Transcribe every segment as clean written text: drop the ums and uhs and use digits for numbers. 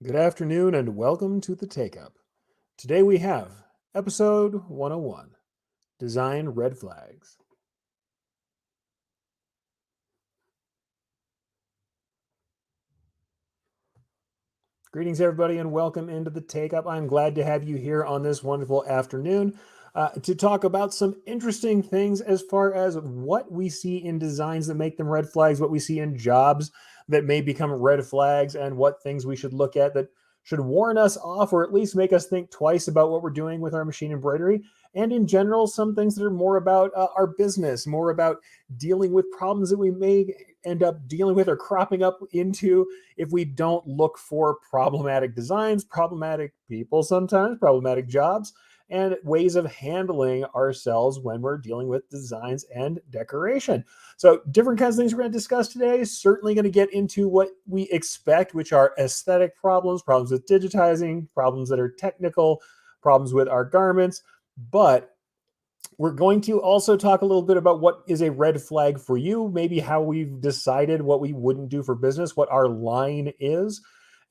Good afternoon and welcome to the Takeup. Today we have episode 101, Design Red Flags. Greetings everybody and welcome into the Takeup. I'm glad to have you here on this wonderful afternoon to talk about some interesting things as far as what we see in designs that make them red flags, what we see in jobs that may become red flags, and what things we should look at that should warn us off or at least make us think twice about what we're doing with our machine embroidery. And in general, some things that are more about our business, more about dealing with problems that we may end up dealing with or cropping up into if we don't look for problematic designs, problematic people sometimes, problematic jobs, and ways of handling ourselves when we're dealing with designs and decoration. So different kinds of things we're going to discuss today. Certainly going to get into what we expect, which are aesthetic problems, problems with digitizing, problems that are technical, problems with our garments. But we're going to also talk a little bit about what is a red flag for you, maybe how we've decided what we wouldn't do for business, what our line is,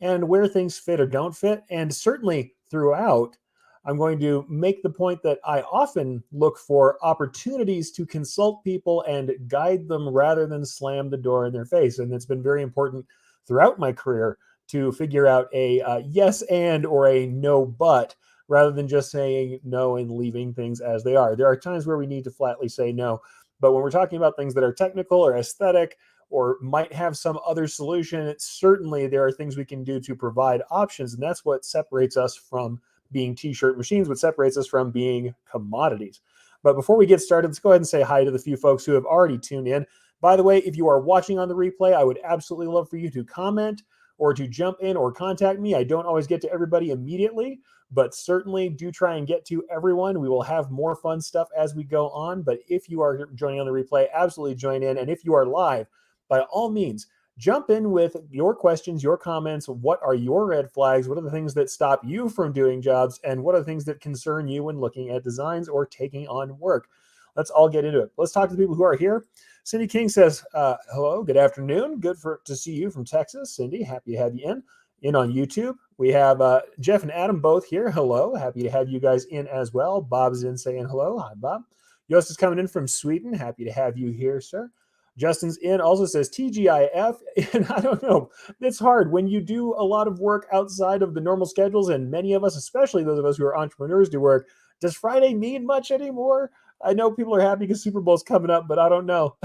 and where things fit or don't fit. And certainly throughout, I'm going to make the point that I often look for opportunities to consult people and guide them rather than slam the door in their face. And it's been very important throughout my career to figure out a yes and or a no but, rather than just saying no and leaving things as they are. There are times where we need to flatly say no. But when we're talking about things that are technical or aesthetic or might have some other solution, certainly there are things we can do to provide options. And that's what separates us from being t-shirt machines, what separates us from being commodities. But before we get started, let's go ahead and say hi to the few folks who have already tuned in. By the way, if you are watching on the replay, I would absolutely love for you to comment or to jump in or contact me. I don't always get to everybody immediately, but certainly do try and get to everyone. We will have more fun stuff as we go on. But if you are joining on the replay, absolutely join in. And if you are live, by all means, jump in with your questions, your comments. What are your red flags? What are the things that stop you from doing jobs? And what are the things that concern you when looking at designs or taking on work? Let's all get into it. Let's talk to the people who are here. Cindy King says, hello, good afternoon. Good to see you from Texas. Cindy, happy to have you in on YouTube. We have Jeff and Adam both here. Hello. Happy to have you guys in as well. Bob's in saying hello. Hi, Bob. Yost is coming in from Sweden. Happy to have you here, sir. Justin's in, also says TGIF. And I don't know, it's hard when you do a lot of work outside of the normal schedules, and many of us, especially those of us who are entrepreneurs, do work. Does Friday mean much anymore? I know people are happy because Super Bowl's coming up, but I don't know.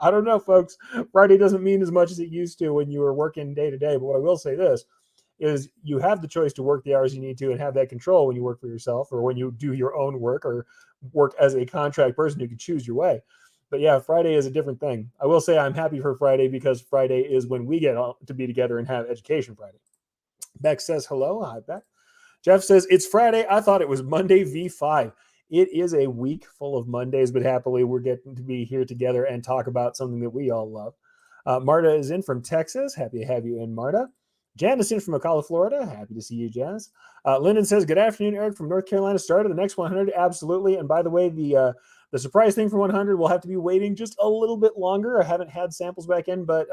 I don't know, folks. Friday doesn't mean as much as it used to when you were working day to day. But what I will say this is you have the choice to work the hours you need to and have that control when you work for yourself or when you do your own work or work as a contract person. You can choose your way. But yeah, Friday is a different thing. I will say I'm happy for Friday because Friday is when we get to be together and have Education Friday. Beck says hello. Hi, Beck. Jeff says it's Friday. I thought it was Monday V5. It is a week full of Mondays, but happily we're getting to be here together and talk about something that we all love. Marta is in from Texas. Happy to have you in, Marta. Jan is in from McCalla, Florida. Happy to see you, Jazz. Lyndon says, good afternoon, Eric from North Carolina. Started the next 100. Absolutely. And by the way, the surprise thing for 100 will have to be waiting just a little bit longer. I haven't had samples back in, but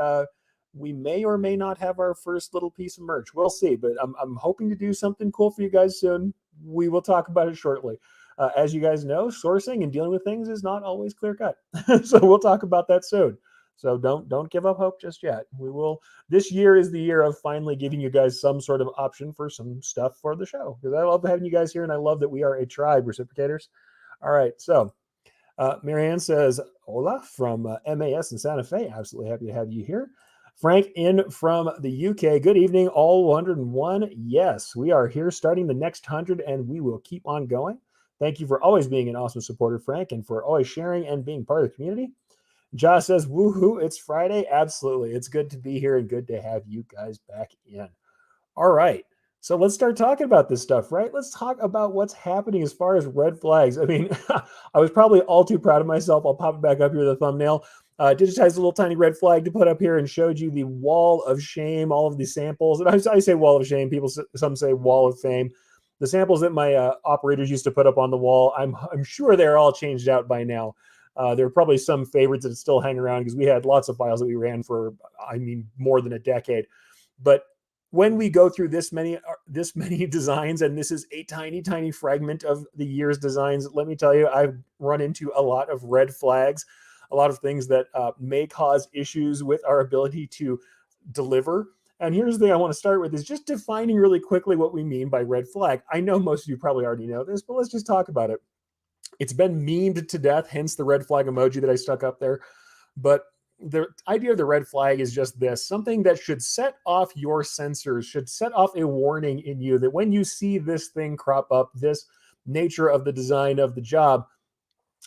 we may or may not have our first little piece of merch. We'll see, but I'm hoping to do something cool for you guys soon. We will talk about it shortly. As you guys know, sourcing and dealing with things is not always clear cut. So we'll talk about that soon. So don't give up hope just yet. We will. This year is the year of finally giving you guys some sort of option for some stuff for the show, because I love having you guys here and I love that we are a tribe, reciprocators. All right. So Marianne says, hola from MAS in Santa Fe. Absolutely happy to have you here. Frank in from the UK. Good evening, all 101. Yes, we are here starting the next 100 and we will keep on going. Thank you for always being an awesome supporter, Frank, and for always sharing and being part of the community. Josh says, woohoo, it's Friday. Absolutely. It's good to be here and good to have you guys back in. All right. So let's start talking about this stuff, right? Let's talk about what's happening as far as red flags. I mean, I was probably all too proud of myself. I'll pop it back up here, the thumbnail. Digitized a little tiny red flag to put up here and showed you the wall of shame, all of the samples. And I say wall of shame. Some say wall of fame. The samples that my operators used to put up on the wall, I'm sure they're all changed out by now. There are probably some favorites that still hang around because we had lots of files that we ran for, more than a decade. But when we go through this many designs, and this is a tiny fragment of the year's designs, let me tell you, I've run into a lot of red flags, a lot of things that may cause issues with our ability to deliver. And here's the thing I want to start with is just defining really quickly what we mean by red flag. I know most of you probably already know this, but let's just talk about it. It's been memed to death, hence the red flag emoji that I stuck up there. But the idea of the red flag is just this: something that should set off your sensors, should set off a warning in you that when you see this thing crop up, this nature of the design of the job,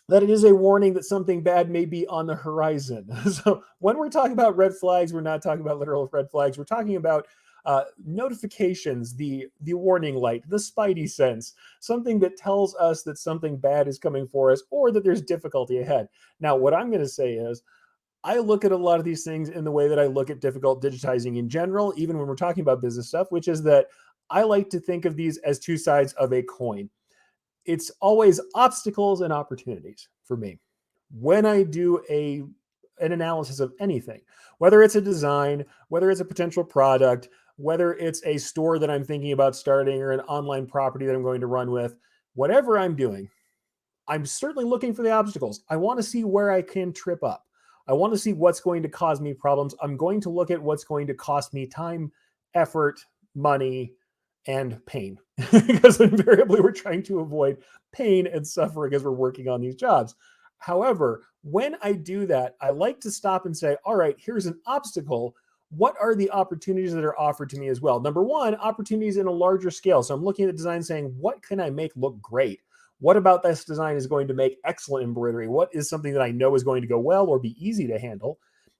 that it is a warning that something bad may be on the horizon. So when we're talking about red flags, we're not talking about literal red flags. We're talking about notifications, the warning light, the spidey sense, something that tells us that something bad is coming for us or that there's difficulty ahead. Now, what I'm going to say is, I look at a lot of these things in the way that I look at difficult digitizing in general, even when we're talking about business stuff, which is that I like to think of these as two sides of a coin. It's always obstacles and opportunities for me. When I do an analysis of anything, whether it's a design, whether it's a potential product, whether it's a store that I'm thinking about starting or an online property that I'm going to run with, whatever I'm doing, I'm certainly looking for the obstacles. I want to see where I can trip up. I want to see what's going to cause me problems. I'm going to look at what's going to cost me time, effort, money, and pain. Because invariably we're trying to avoid pain and suffering as we're working on these jobs. However, when I do that, I like to stop and say, all right, here's an obstacle. What are the opportunities that are offered to me as well? Number one, opportunities in a larger scale. So I'm looking at the design saying, what can I make look great? What about this design is going to make excellent embroidery? What is something that I know is going to go well or be easy to handle?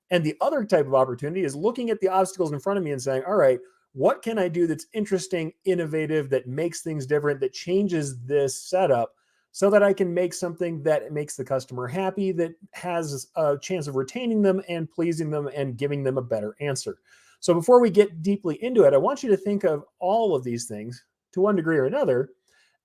And the other type of opportunity is looking at the obstacles in front of me and saying, all right, what can I do that's interesting, innovative, that makes things different, that changes this setup so that I can make something that makes the customer happy, that has a chance of retaining them and pleasing them and giving them a better answer. So before we get deeply into it, I want you to think of all of these things to one degree or another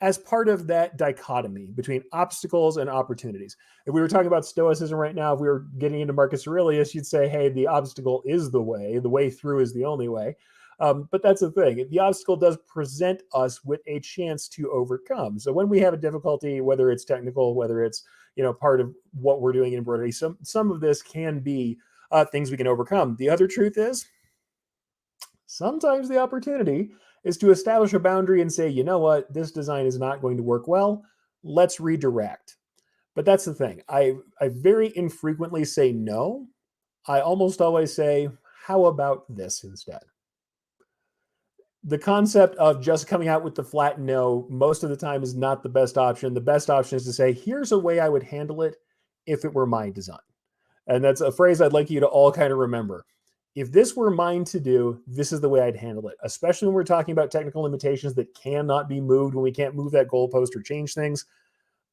as part of that dichotomy between obstacles and opportunities. If we were talking about stoicism right now, if we were getting into Marcus Aurelius, you'd say, hey, the obstacle is the way through is the only way. But that's the thing. The obstacle does present us with a chance to overcome. So when we have a difficulty, whether it's technical, whether it's part of what we're doing in embroidery, some of this can be things we can overcome. The other truth is, sometimes the opportunity is to establish a boundary and say, you know what, this design is not going to work well. Let's redirect. But that's the thing. I very infrequently say no. I almost always say, how about this instead? The concept of just coming out with the flat no most of the time is not the best option. The best option is to say, here's a way I would handle it if it were my design. And that's a phrase I'd like you to all kind of remember. If this were mine to do, this is the way I'd handle it, especially when we're talking about technical limitations that cannot be moved, when we can't move that goalpost or change things.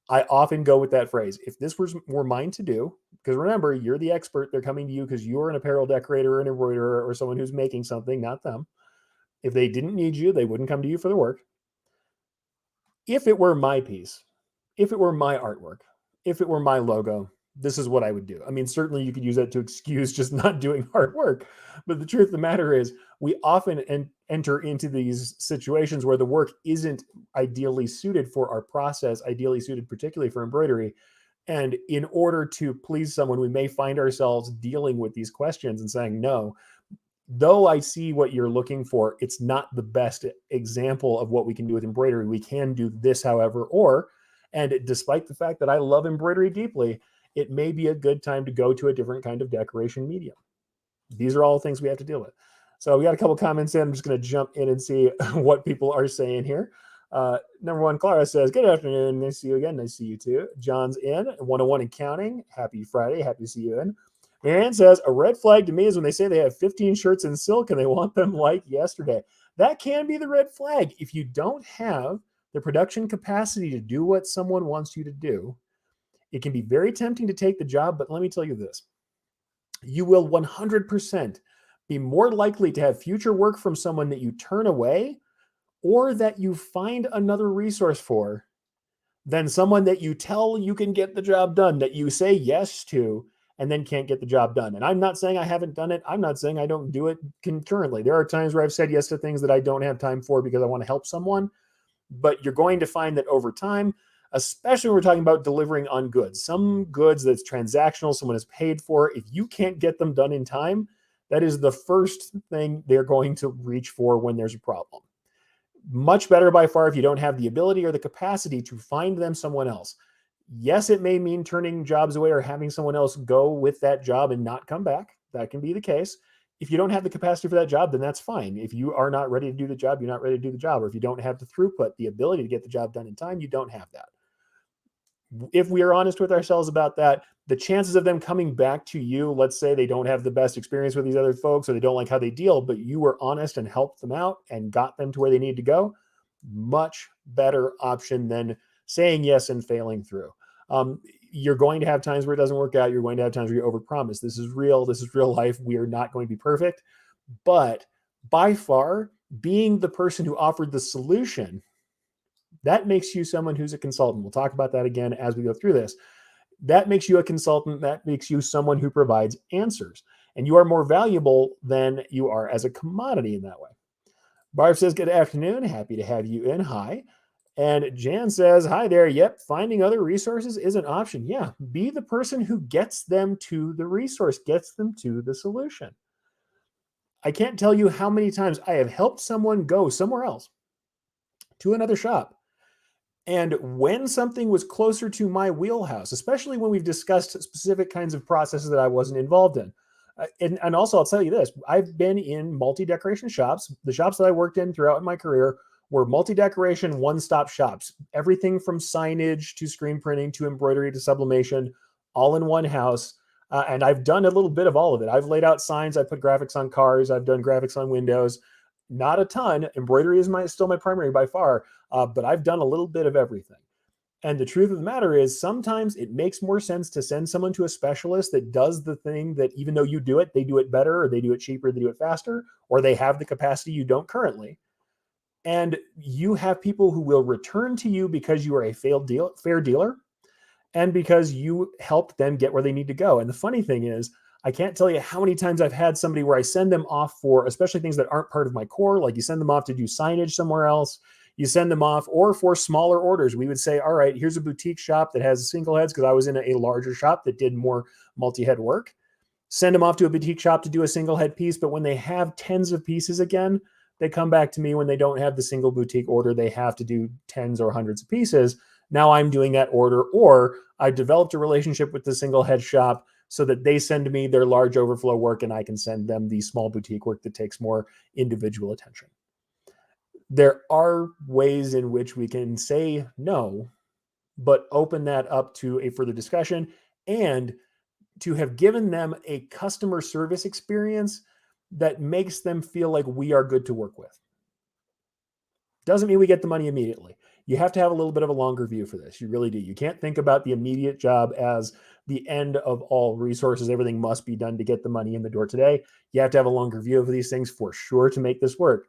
I often go with that phrase. If this were mine to do, because remember, you're the expert. They're coming to you because you're an apparel decorator or an embroiderer or someone who's making something, not them. If they didn't need you, they wouldn't come to you for the work. If it were my piece, if it were my artwork, if it were my logo, this is what I would do. I mean, certainly you could use that to excuse just not doing hard work. But the truth of the matter is, we often enter into these situations where the work isn't ideally suited for our process, ideally suited particularly for embroidery. And in order to please someone, we may find ourselves dealing with these questions and saying, no, though I see what you're looking for, it's not the best example of what we can do with embroidery. We can do this, however, and despite the fact that I love embroidery deeply, it may be a good time to go to a different kind of decoration medium. These are all things we have to deal with. So we got a couple comments in. I'm just going to jump in and see what people are saying here. Number one, Clara says, good afternoon. Nice to see you again. Nice to see you too. John's in. 101 and counting. Happy Friday. Happy to see you in. Marianne says, a red flag to me is when they say they have 15 shirts in silk and they want them like yesterday. That can be the red flag. If you don't have the production capacity to do what someone wants you to do, it can be very tempting to take the job. But let me tell you this. You will 100% be more likely to have future work from someone that you turn away or that you find another resource for than someone that you tell you can get the job done, that you say yes to, and then can't get the job done. And I'm not saying I haven't done it. I'm not saying I don't do it concurrently. There are times where I've said yes to things that I don't have time for because I want to help someone. But you're going to find that over time, especially when we're talking about delivering on goods, some goods that's transactional, someone is paid for, if you can't get them done in time, that is the first thing they're going to reach for when there's a problem. Much better by far if you don't have the ability or the capacity to find them someone else. Yes, it may mean turning jobs away or having someone else go with that job and not come back. That can be the case. If you don't have the capacity for that job, then that's fine. If you are not ready to do the job, you're not ready to do the job. Or if you don't have the throughput, the ability to get the job done in time, you don't have that. If we are honest with ourselves about that, the chances of them coming back to you, let's say they don't have the best experience with these other folks or they don't like how they deal, but you were honest and helped them out and got them to where they need to go, much better option than saying yes and failing through. You're going to have times where it doesn't work out. You're going to have times where you overpromise. This is real. This is real life. We are not going to be perfect. But by far, being the person who offered the solution, that makes you someone who's a consultant. We'll talk about that again as we go through this. That makes you a consultant. That makes you someone who provides answers. And you are more valuable than you are as a commodity in that way. Barb says, good afternoon. Happy to have you in. Hi. And Jan says, hi there. Yep, finding other resources is an option. Yeah, be the person who gets them to the resource, gets them to the solution. I can't tell you how many times I have helped someone go somewhere else to another shop. And when something was closer to my wheelhouse, especially when we've discussed specific kinds of processes that I wasn't involved in. And also, I'll tell you this, I've been in multi-decoration shops. The shops that I worked in throughout my career were multi-decoration, one-stop shops. Everything from signage to screen printing to embroidery to sublimation, all in one house. And I've done a little bit of all of it. I've laid out signs. I put graphics on cars. I've done graphics on windows. Not a ton. Embroidery is still my primary by far, but I've done a little bit of everything. And the truth of the matter is sometimes it makes more sense to send someone to a specialist that does the thing that even though you do it, they do it better, or they do it cheaper, they do it faster, or they have the capacity you don't currently. And you have people who will return to you because you are a fair dealer and because you helped them get where they need to go. And the funny thing is, I can't tell you how many times I've had somebody where I send them off for, especially things that aren't part of my core, like you send them off to do signage somewhere else, you send them off, or for smaller orders. We would say, all right, here's a boutique shop that has single heads because I was in a larger shop that did more multi-head work. Send them off to a boutique shop to do a single head piece. But when they have tens of pieces again, they come back to me when they don't have the single boutique order. They have to do tens or hundreds of pieces. Now I'm doing that order, or I developed a relationship with the single head shop so that they send me their large overflow work and I can send them the small boutique work that takes more individual attention. There are ways in which we can say no, but open that up to a further discussion and to have given them a customer service experience that makes them feel like we are good to work with. Doesn't mean we get the money immediately. You have to have a little bit of a longer view for this. You really do. You can't think about the immediate job as the end of all resources. Everything must be done to get the money in the door today. You have to have a longer view of these things for sure to make this work.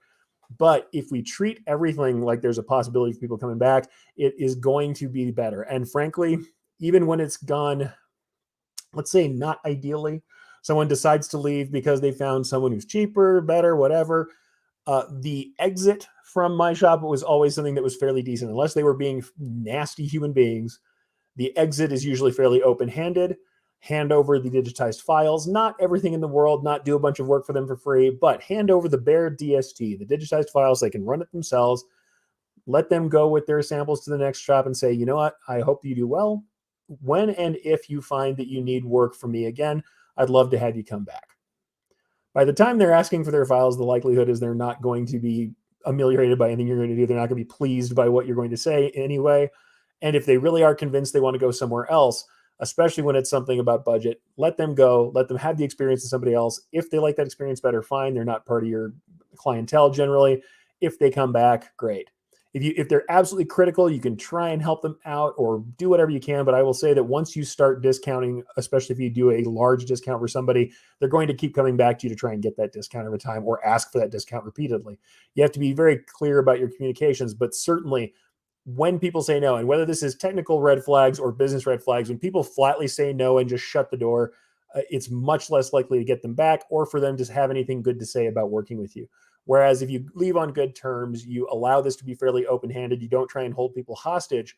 But if we treat everything like there's a possibility of people coming back, it is going to be better. And frankly, even when it's gone, let's say not ideally, someone decides to leave because they found someone who's cheaper, better, whatever. The exit from my shop was always something that was fairly decent. Unless they were being nasty human beings, the exit is usually fairly open-handed. Hand over the digitized files, not everything in the world, not do a bunch of work for them for free, but hand over the bare DST, the digitized files. They can run it themselves. Let them go with their samples to the next shop and say, you know what, I hope you do well. When and if you find that you need work from me again, I'd love to have you come back. By the time they're asking for their files, the likelihood is they're not going to be ameliorated by anything you're going to do. They're not going to be pleased by what you're going to say anyway. And if they really are convinced they want to go somewhere else, especially when it's something about budget, let them go, let them have the experience of somebody else. If they like that experience better, fine. They're not part of your clientele generally. If they come back, great. If they're absolutely critical, you can try and help them out or do whatever you can. But I will say that once you start discounting, especially if you do a large discount for somebody, they're going to keep coming back to you to try and get that discount every time or ask for that discount repeatedly. You have to be very clear about your communications, but certainly when people say no, and whether this is technical red flags or business red flags, when people flatly say no and just shut the door, it's much less likely to get them back or for them to have anything good to say about working with you. Whereas if you leave on good terms, you allow this to be fairly open-handed, you don't try and hold people hostage.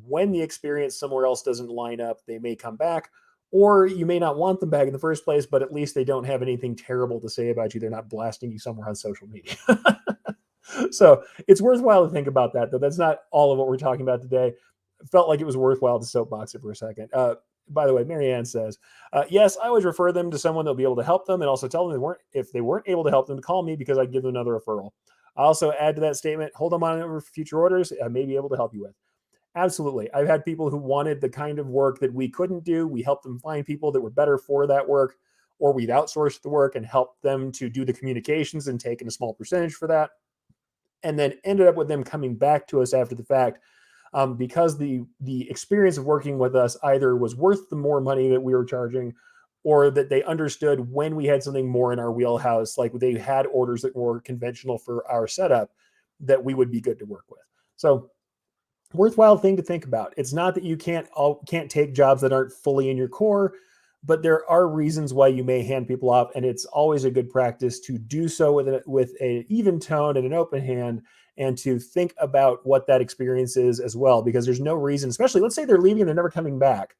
When the experience somewhere else doesn't line up, they may come back, or you may not want them back in the first place, but at least they don't have anything terrible to say about you. They're not blasting you somewhere on social media. So it's worthwhile to think about that, though. That's not all of what we're talking about today. Felt like it was worthwhile to soapbox it for a second. By the way, Marianne says, yes, I always refer them to someone that'll be able to help them, and also tell them if they weren't able to help them to call me because I'd give them another referral. I also add to that statement, hold them on for future orders I may be able to help you with. Absolutely. I've had people who wanted the kind of work that we couldn't do. We helped them find people that were better for that work, or we'd outsourced the work and helped them to do the communications and taken a small percentage for that. And then ended up with them coming back to us after the fact because the experience of working with us either was worth the more money that we were charging, or that they understood when we had something more in our wheelhouse, like they had orders that were conventional for our setup, that we would be good to work with. So worthwhile thing to think about. It's not that you can't take jobs that aren't fully in your core, but there are reasons why you may hand people off, and it's always a good practice to do so with an even tone and an open hand, and to think about what that experience is as well, because there's no reason, especially let's say they're leaving and they're never coming back,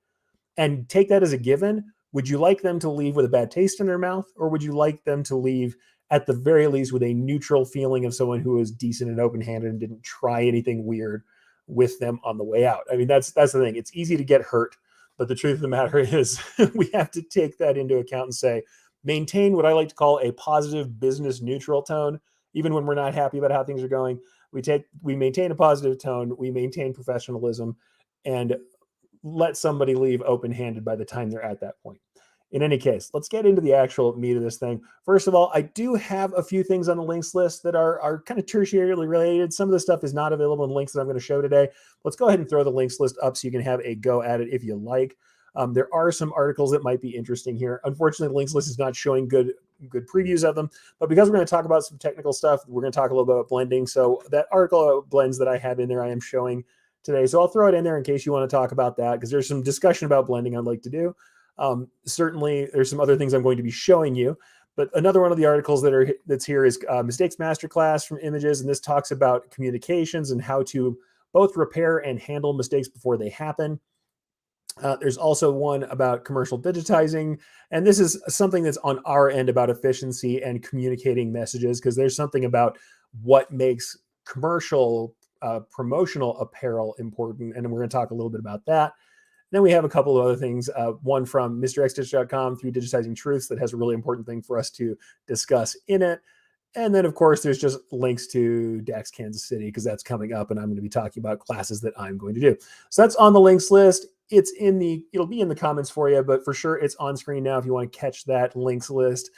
and take that as a given. Would you like them to leave with a bad taste in their mouth, or would you like them to leave at the very least with a neutral feeling of someone who is decent and open-handed and didn't try anything weird with them on the way out? I mean, that's the thing. It's easy to get hurt, but the truth of the matter is we have to take that into account and say, maintain what I like to call a positive business neutral tone. Even when we're not happy about how things are going, we maintain a positive tone, we maintain professionalism, and let somebody leave open-handed by the time they're at that point. In any case, let's get into the actual meat of this thing. First of all, I do have a few things on the links list that are kind of tertiarily related. Some of the stuff is not available in links that I'm going to show today. Let's go ahead and throw the links list up so you can have a go at it if you like. There are some articles that might be interesting here. Unfortunately, the links list is not showing good previews of them, but because we're going to talk about some technical stuff, we're going to talk a little bit about blending. So that article about blends that I have in there, I am showing today. So I'll throw it in there in case you want to talk about that, because there's some discussion about blending I'd like to do. Certainly, there's some other things I'm going to be showing you, but another one of the articles that's here is Mistakes Masterclass from Images, and this talks about communications and how to both repair and handle mistakes before they happen. There's also one about commercial digitizing, and this is something that's on our end about efficiency and communicating messages, because there's something about what makes commercial promotional apparel important, and we're going to talk a little bit about that. Then we have a couple of other things, one from MrXDitch.com through Digitizing Truths that has a really important thing for us to discuss in it. And then, of course, there's just links to DAX Kansas City, because that's coming up, and I'm going to be talking about classes that I'm going to do. So that's on the links list. It'll be in the comments for you, but for sure it's on screen now if you want to catch that links list.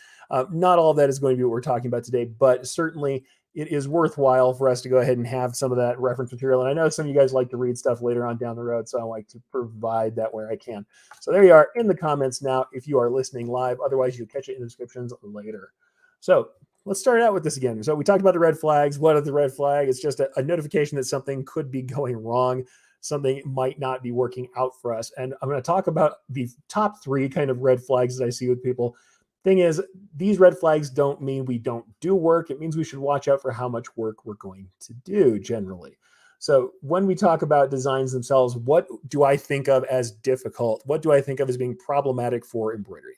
Not all of that is going to be what we're talking about today, but certainly it is worthwhile for us to go ahead and have some of that reference material. And I know some of you guys like to read stuff later on down the road, so I like to provide that where I can. So there you are in the comments now if you are listening live. Otherwise, you'll catch it in the descriptions later. So let's start out with this again. So we talked about the red flags. What is the red flag? It's just a notification that something could be going wrong. Something might not be working out for us. And I'm going to talk about the top 3 kind of red flags that I see with people. Thing is, these red flags don't mean we don't do work. It means we should watch out for how much work we're going to do generally. So when we talk about designs themselves, what do I think of as difficult? What do I think of as being problematic for embroidery?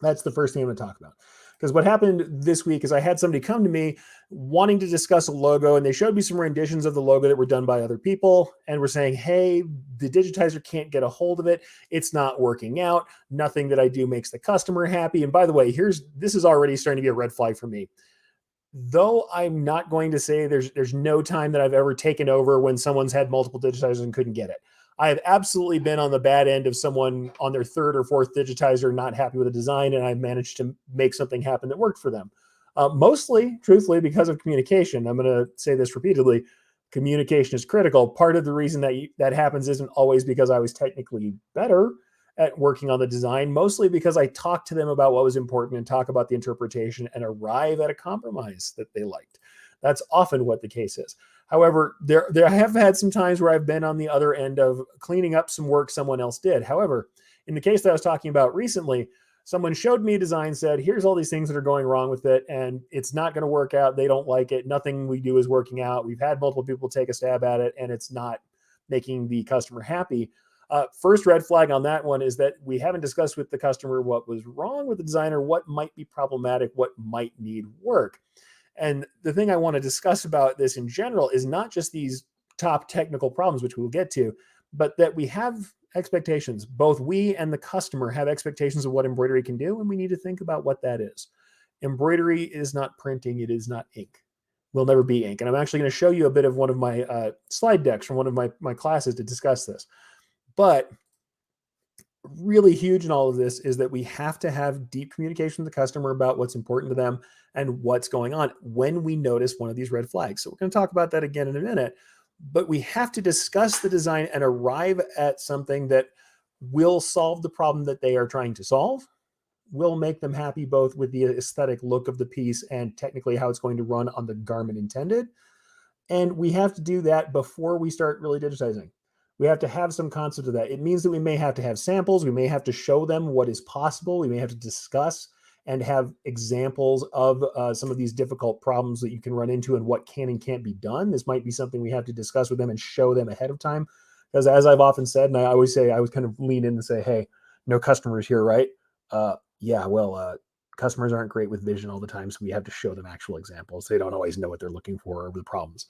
That's the first thing I'm going to talk about. Because what happened this week is I had somebody come to me wanting to discuss a logo, and they showed me some renditions of the logo that were done by other people, and were saying, hey, the digitizer can't get a hold of it. It's not working out. Nothing that I do makes the customer happy. And by the way, this is already starting to be a red flag for me. Though I'm not going to say there's no time that I've ever taken over when someone's had multiple digitizers and couldn't get it. I have absolutely been on the bad end of someone on their 3rd or 4th digitizer not happy with a design, and I've managed to make something happen that worked for them. Mostly, truthfully, because of communication. I'm going to say this repeatedly. Communication is critical. Part of the reason that happens isn't always because I was technically better at working on the design, mostly because I talked to them about what was important and talk about the interpretation and arrive at a compromise that they liked. That's often what the case is. However, there have had some times where I've been on the other end of cleaning up some work someone else did. However, In the case that I was talking about recently, someone showed me a design, said, here's all these things that are going wrong with it, and it's not going to work out. They don't like it. Nothing we do is working out. We've had multiple people take a stab at it, and it's not making the customer happy. First red flag on that one is that we haven't discussed with the customer what was wrong with the designer, what might be problematic, what might need work. And the thing I want to discuss about this in general is not just these top technical problems, which we'll get to, but that we have expectations. Both we and the customer have expectations of what embroidery can do, and we need to think about what that is. Embroidery is not printing. It is not ink. Will never be ink. And I'm actually going to show you a bit of one of my slide decks from one of my classes to discuss this. But really huge in all of this is that we have to have deep communication with the customer about what's important to them and what's going on when we notice one of these red flags. So we're going to talk about that again in a minute, but we have to discuss the design and arrive at something that will solve the problem that they are trying to solve, will make them happy both with the aesthetic look of the piece and technically how it's going to run on the garment intended. And we have to do that before we start really digitizing. We have to have some concept of that. It means that we may have to have samples. We may have to show them what is possible. We may have to discuss and have examples of some of these difficult problems that you can run into and what can and can't be done. This might be something we have to discuss with them and show them ahead of time. Because as I've often said, and I always say, I would kind of lean in and say, hey, no customers here, right? Customers aren't great with vision all the time, so we have to show them actual examples. They don't always know what they're looking for or the problems.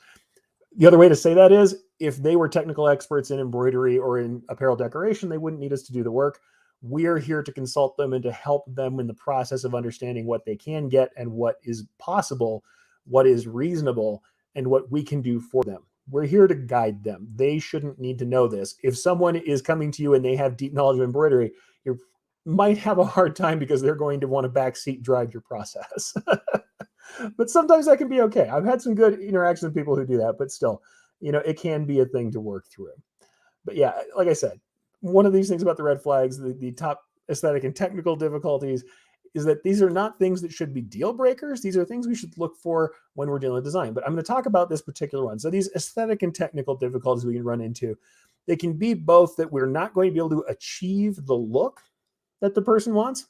The other way to say that is if they were technical experts in embroidery or in apparel decoration, they wouldn't need us to do the work. We are here to consult them and to help them in the process of understanding what they can get and what is possible, what is reasonable, and what we can do for them. We're here to guide them. They shouldn't need to know this. If someone is coming to you and they have deep knowledge of embroidery, you might have a hard time because they're going to want to backseat drive your process. But sometimes that can be okay. I've had some good interactions with people who do that, but still, it can be a thing to work through. But yeah, like I said, one of these things about the red flags, the top aesthetic and technical difficulties, is that these are not things that should be deal breakers. These are things we should look for when we're dealing with design. But I'm going to talk about this particular one. So these aesthetic and technical difficulties we can run into, they can be both that we're not going to be able to achieve the look that the person wants.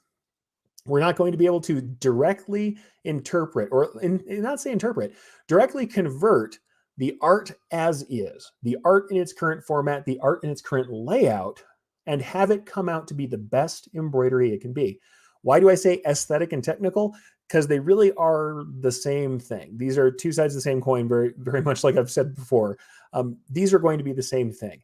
We're not going to be able to directly interpret, or not say interpret, directly convert the art as is, the art in its current format, the art in its current layout, and have it come out to be the best embroidery it can be. Why do I say aesthetic and technical? Because they really are the same thing. These are two sides of the same coin, very, very much like I've said before. These are going to be the same thing.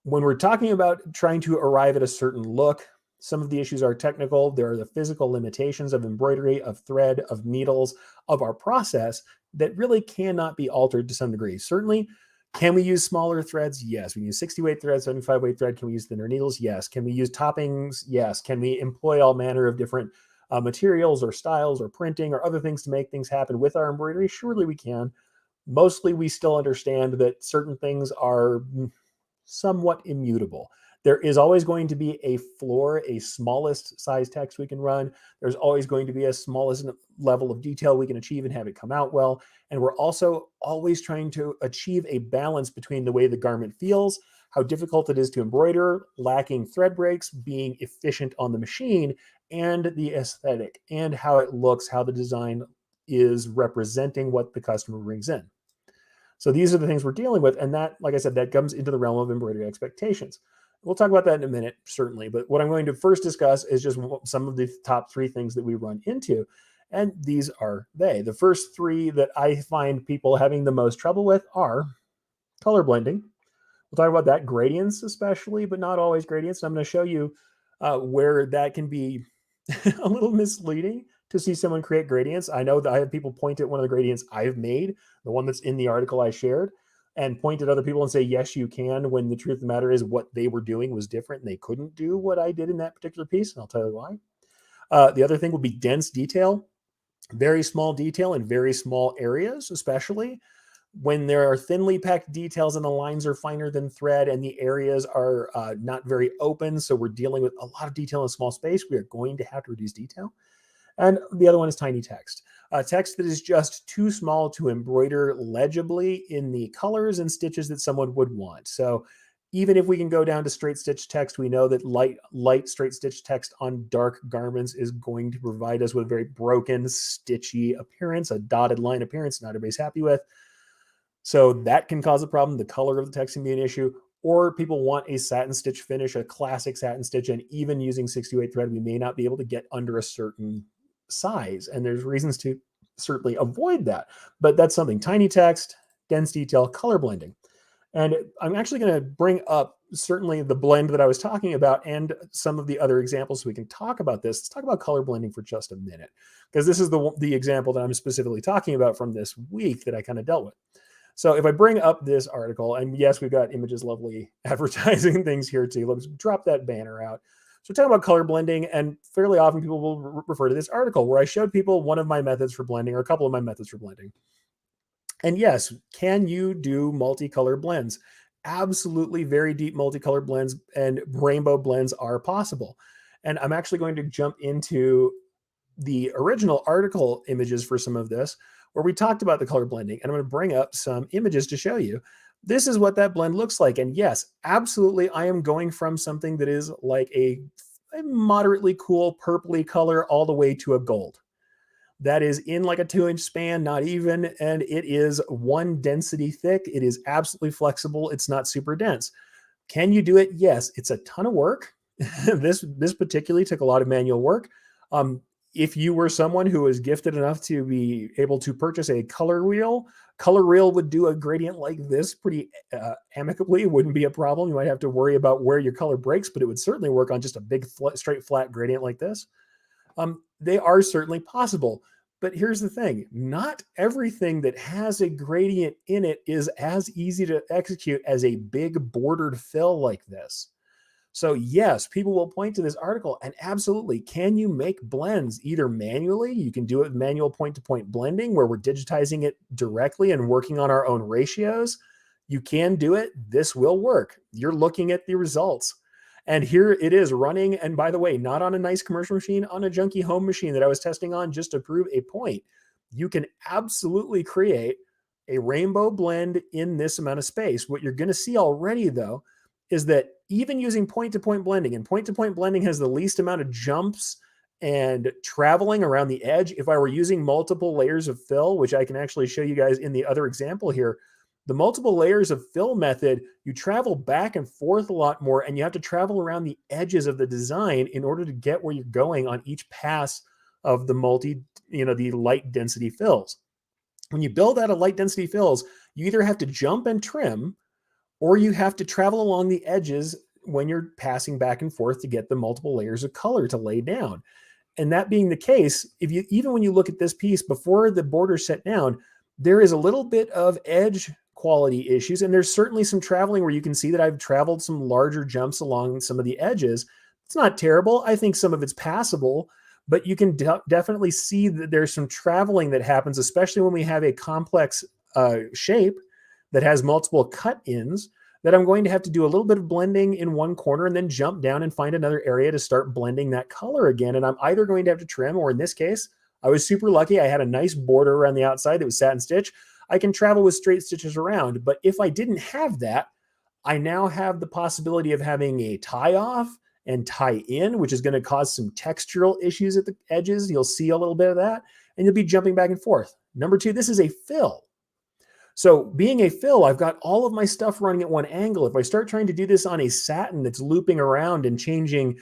When we're talking about trying to arrive at a certain look, some of the issues are technical. There are the physical limitations of embroidery, of thread, of needles, of our process that really cannot be altered to some degree. Certainly, can we use smaller threads? Yes. We use 60 weight thread, 75 weight thread. Can we use thinner needles? Yes. Can we use toppings? Yes. Can we employ all manner of different materials or styles or printing or other things to make things happen with our embroidery? Surely we can. Mostly we still understand that certain things are somewhat immutable. There is always going to be a floor, a smallest size text we can run. There's always going to be a smallest level of detail we can achieve and have it come out well. And we're also always trying to achieve a balance between the way the garment feels, how difficult it is to embroider, lacking thread breaks, being efficient on the machine, and the aesthetic and how it looks, how the design is representing what the customer brings in. So these are the things we're dealing with. And that, like I said, that comes into the realm of embroidery expectations. We'll talk about that in a minute, certainly. But what I'm going to first discuss is just some of the top three things that we run into. And these are they. The first three that I find people having the most trouble with are color blending. We'll talk about that, gradients especially, but not always gradients. And I'm going to show you where that can be a little misleading to see someone create gradients. I know that I have people point at one of the gradients I've made, the one that's in the article I shared, and point at other people and say, yes, you can, when the truth of the matter is what they were doing was different and they couldn't do what I did in that particular piece. And I'll tell you why. The other thing would be dense detail, very small detail in very small areas, especially when there are thinly packed details and the lines are finer than thread and the areas are not very open. So we're dealing with a lot of detail in a small space. We are going to have to reduce detail. And the other one is tiny text. Text that is just too small to embroider legibly in the colors and stitches that someone would want. So Even if we can go down to straight stitch text, we know that light straight stitch text on dark garments is going to provide us with a very broken, stitchy appearance, a dotted line appearance not everybody's happy with. So that can cause a problem. The color of the text can be an issue. Or people want a satin stitch finish, a classic satin stitch, and even using 628 thread, we may not be able to get under a certain size. And there's reasons to certainly avoid that. But that's something. Tiny text, dense detail, color blending. And I'm actually going to bring up certainly the blend that I was talking about and some of the other examples so we can talk about this. Let's talk about color blending for just a minute, because this is the example that I'm specifically talking about from this week that I kind of dealt with. So if I bring up this article, and yes, we've got Image's lovely advertising things here too. Let's drop that banner out. So we're talking about color blending, and fairly often people will refer to this article where I showed people one of my methods for blending, or a couple of my methods for blending. And yes, can you do multicolor blends? Absolutely, very deep multicolor blends and rainbow blends are possible. And I'm actually going to jump into the original article images for some of this, where we talked about the color blending. And I'm going to bring up some images to show you. This is what that blend looks like. And yes, absolutely, I am going from something that is like a moderately cool purpley color all the way to a gold. That is in like a 2-inch span, not even, and it is 1 density thick. It is absolutely flexible. It's not super dense. Can you do it? Yes, it's a ton of work. This particularly took a lot of manual work. If you were someone who was gifted enough to be able to purchase a color wheel would do a gradient like this pretty amicably. It wouldn't be a problem. You might have to worry about where your color breaks, but it would certainly work on just a big, straight, flat gradient like this. They are certainly possible. But here's the thing, not everything that has a gradient in it is as easy to execute as a big bordered fill like this. So yes, people will point to this article, and absolutely, can you make blends either manually? You can do it with manual point-to-point blending where we're digitizing it directly and working on our own ratios. You can do it. This will work. You're looking at the results. And here it is running. And by the way, not on a nice commercial machine, on a junky home machine that I was testing on just to prove a point. You can absolutely create a rainbow blend in this amount of space. What you're going to see already, though, is that even using point-to-point blending, and point-to-point blending has the least amount of jumps and traveling around the edge. If I were using multiple layers of fill, which I can actually show you guys in the other example here, the multiple layers of fill method, you travel back and forth a lot more, and you have to travel around the edges of the design in order to get where you're going on each pass of the the light density fills. When you build out a light density fills, you either have to jump and trim, or you have to travel along the edges when you're passing back and forth to get the multiple layers of color to lay down. And that being the case, even when you look at this piece before the border's set down, there is a little bit of edge quality issues. And there's certainly some traveling where you can see that I've traveled some larger jumps along some of the edges. It's not terrible. I think some of it's passable, but you can definitely see that there's some traveling that happens, especially when we have a complex shape that has multiple cut-ins, that I'm going to have to do a little bit of blending in one corner and then jump down and find another area to start blending that color again. And I'm either going to have to trim, or in this case, I was super lucky. I had a nice border around the outside that was satin stitch. I can travel with straight stitches around. But if I didn't have that, I now have the possibility of having a tie off and tie in, which is going to cause some textural issues at the edges. You'll see a little bit of that, and you'll be jumping back and forth. Number 2, this is a fill. So being a fill, I've got all of my stuff running at one angle. If I start trying to do this on a satin that's looping around and changing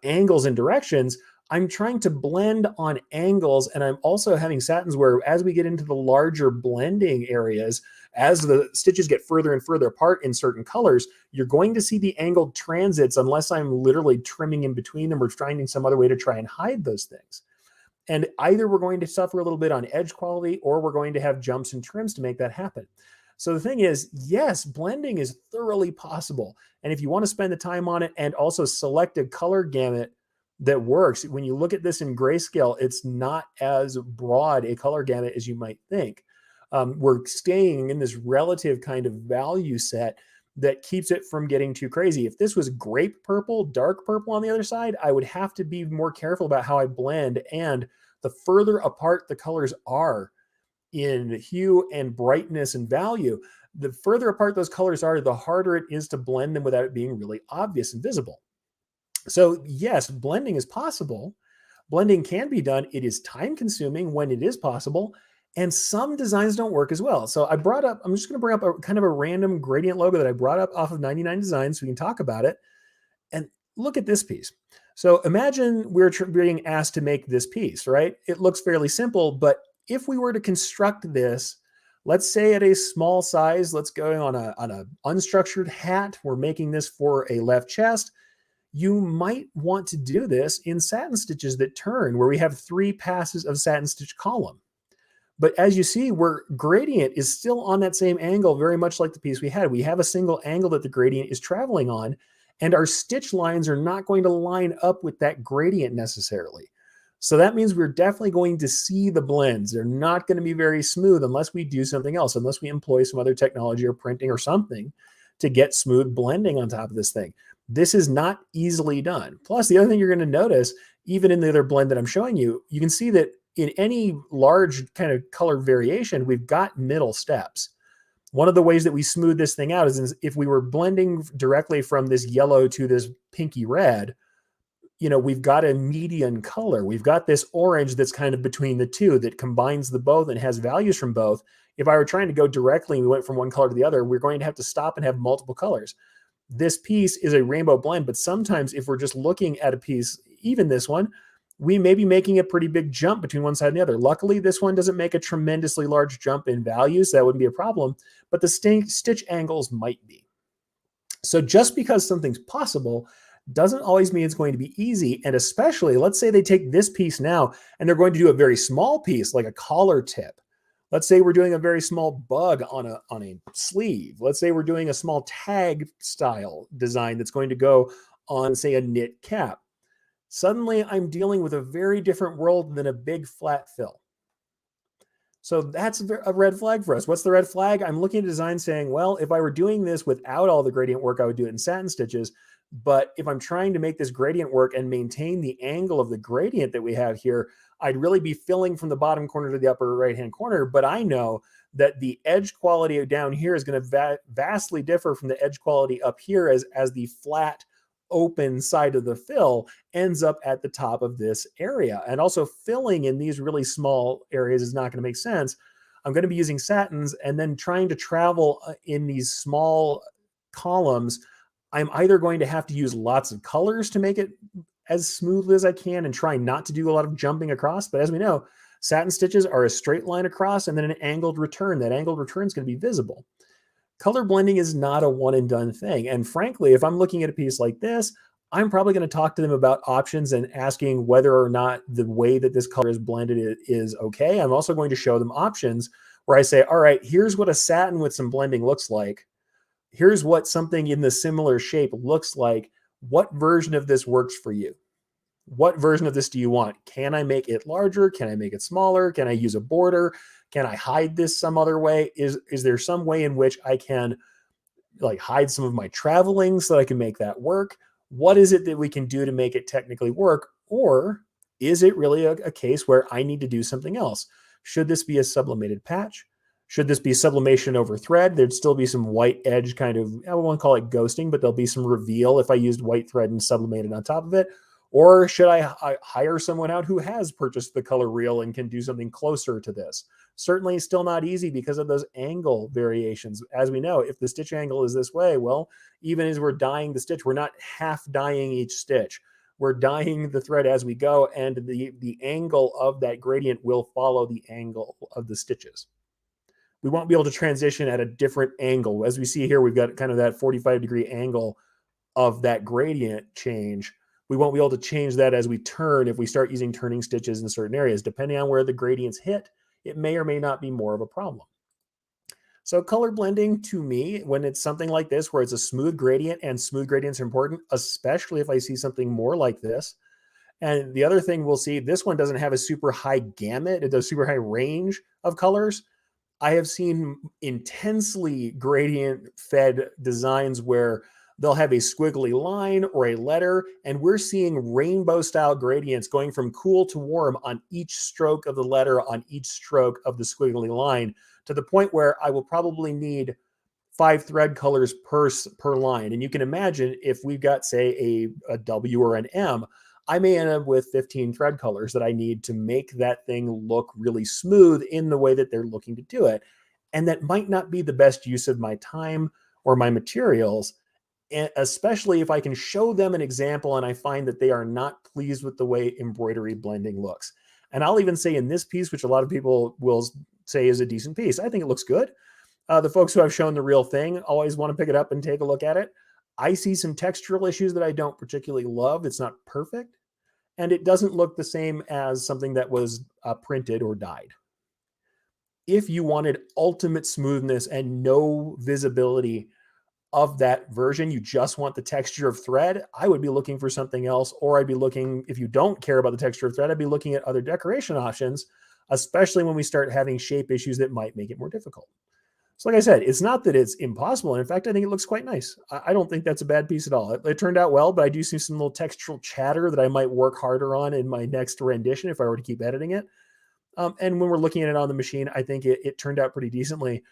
angles and directions, I'm trying to blend on angles, and I'm also having satins where as we get into the larger blending areas, as the stitches get further and further apart in certain colors, you're going to see the angled transits unless I'm literally trimming in between them or finding some other way to try and hide those things. And either we're going to suffer a little bit on edge quality, or we're going to have jumps and trims to make that happen. So the thing is, yes, blending is thoroughly possible. And if you want to spend the time on it and also select a color gamut that works, when you look at this in grayscale, it's not as broad a color gamut as you might think. We're staying in this relative kind of value set that keeps it from getting too crazy. If this was grape purple, dark purple on the other side, I would have to be more careful about how I blend. And the further apart the colors are in hue and brightness and value, The further apart those colors are, the harder it is to blend them without it being really obvious and visible. So yes, blending is possible. Blending can be done. It is time consuming when it is possible. And some designs don't work as well. So I'm just going to bring up a kind of a random gradient logo that I brought up off of 99 Designs so we can talk about it. And look at this piece. So imagine we're being asked to make this piece, right? It looks fairly simple, but if we were to construct this, let's say at a small size, let's go on a unstructured hat. We're making this for a left chest. You might want to do this in satin stitches that turn, where we have 3 passes of satin stitch column. But as you see, where gradient is still on that same angle, very much like the piece we had. We have a single angle that the gradient is traveling on, and our stitch lines are not going to line up with that gradient necessarily. So that means we're definitely going to see the blends. They're not going to be very smooth unless we do something else, unless we employ some other technology or printing or something to get smooth blending on top of this thing. This is not easily done. Plus, the other thing you're going to notice, even in the other blend that I'm showing you, you can see that in any large kind of color variation, we've got middle steps. One of the ways that we smooth this thing out is if we were blending directly from this yellow to this pinky red, we've got a median color. We've got this orange that's kind of between the two that combines the both and has values from both. If I were trying to go directly and we went from one color to the other, we're going to have to stop and have multiple colors. This piece is a rainbow blend, but sometimes if we're just looking at a piece, even this one, we may be making a pretty big jump between one side and the other. Luckily, this one doesn't make a tremendously large jump in values. So that wouldn't be a problem, but the stitch angles might be. So just because something's possible doesn't always mean it's going to be easy. And especially, let's say they take this piece now and they're going to do a very small piece like a collar tip. Let's say we're doing a very small bug on a sleeve. Let's say we're doing a small tag style design that's going to go on, say, a knit cap. Suddenly, I'm dealing with a very different world than a big flat fill. So that's a red flag for us. What's the red flag? I'm looking at design saying, well, if I were doing this without all the gradient work, I would do it in satin stitches. But if I'm trying to make this gradient work and maintain the angle of the gradient that we have here, I'd really be filling from the bottom corner to the upper right-hand corner. But I know that the edge quality down here is going to vastly differ from the edge quality up here as the flat open side of the fill ends up at the top of this area. And also filling in these really small areas is not going to make sense. I'm going to be using satins and then trying to travel in these small columns. I'm either going to have to use lots of colors to make it as smooth as I can and try not to do a lot of jumping across. But as we know, satin stitches are a straight line across and then an angled return. That angled return is going to be visible. Color blending is not a one and done thing. And frankly, if I'm looking at a piece like this, I'm probably going to talk to them about options and asking whether or not the way that this color is blended is okay. I'm also going to show them options where I say, all right, here's what a satin with some blending looks like. Here's what something in the similar shape looks like. What version of this works for you? What version of this do you want? Can I make it larger? Can I make it smaller? Can I use a border? Can I hide this some other way? Is there some way in which I can like hide some of my traveling so that I can make that work? What is it that we can do to make it technically work? Or is it really a case where I need to do something else? Should this be a sublimated patch? Should this be sublimation over thread? There'd still be some white edge kind of, I won't call it ghosting, but there'll be some reveal if I used white thread and sublimated on top of it. Or should I hire someone out who has purchased the color reel and can do something closer to this? Certainly still not easy because of those angle variations. As we know, if the stitch angle is this way, well, even as we're dyeing the stitch, we're not half dyeing each stitch. We're dyeing the thread as we go, and the angle of that gradient will follow the angle of the stitches. We won't be able to transition at a different angle. As we see here, we've got kind of that 45-degree angle of that gradient change. We won't be able to change that as we turn if we start using turning stitches in certain areas. Depending on where the gradients hit, it may or may not be more of a problem. So color blending to me, when it's something like this, where it's a smooth gradient, and smooth gradients are important, especially if I see something more like this. And the other thing we'll see, this one doesn't have a super high gamut. It does super high range of colors. I have seen intensely gradient fed designs where they'll have a squiggly line or a letter, and we're seeing rainbow style gradients going from cool to warm on each stroke of the letter, on each stroke of the squiggly line, to the point where I will probably need 5 thread colors per line. And you can imagine if we've got, say, a W or an M, I may end up with 15 thread colors that I need to make that thing look really smooth in the way that they're looking to do it. And that might not be the best use of my time or my materials, especially if I can show them an example and I find that they are not pleased with the way embroidery blending looks. And I'll even say in this piece, which a lot of people will say is a decent piece, I think it looks good. The folks who I've shown the real thing always want to pick it up and take a look at it. I see some textural issues that I don't particularly love. It's not perfect, and it doesn't look the same as something that was printed or dyed. If you wanted ultimate smoothness and no visibility of that version, you just want the texture of thread, I would be looking for something else. Or I'd be looking, if you don't care about the texture of thread, I'd be looking at other decoration options, especially when we start having shape issues that might make it more difficult. So like I said, it's not that it's impossible. And in fact, I think it looks quite nice. I don't think that's a bad piece at all. It turned out well, but I do see some little textural chatter that I might work harder on in my next rendition if I were to keep editing it. And when we're looking at it on the machine, I think it turned out pretty decently.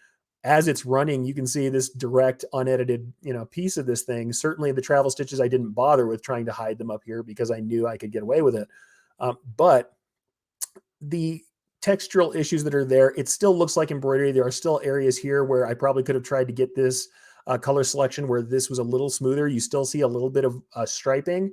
As it's running, you can see this direct, unedited, piece of this thing. Certainly the travel stitches, I didn't bother with trying to hide them up here because I knew I could get away with it. But the textural issues that are there, it still looks like embroidery. There are still areas here where I probably could have tried to get this color selection where this was a little smoother. You still see a little bit of striping.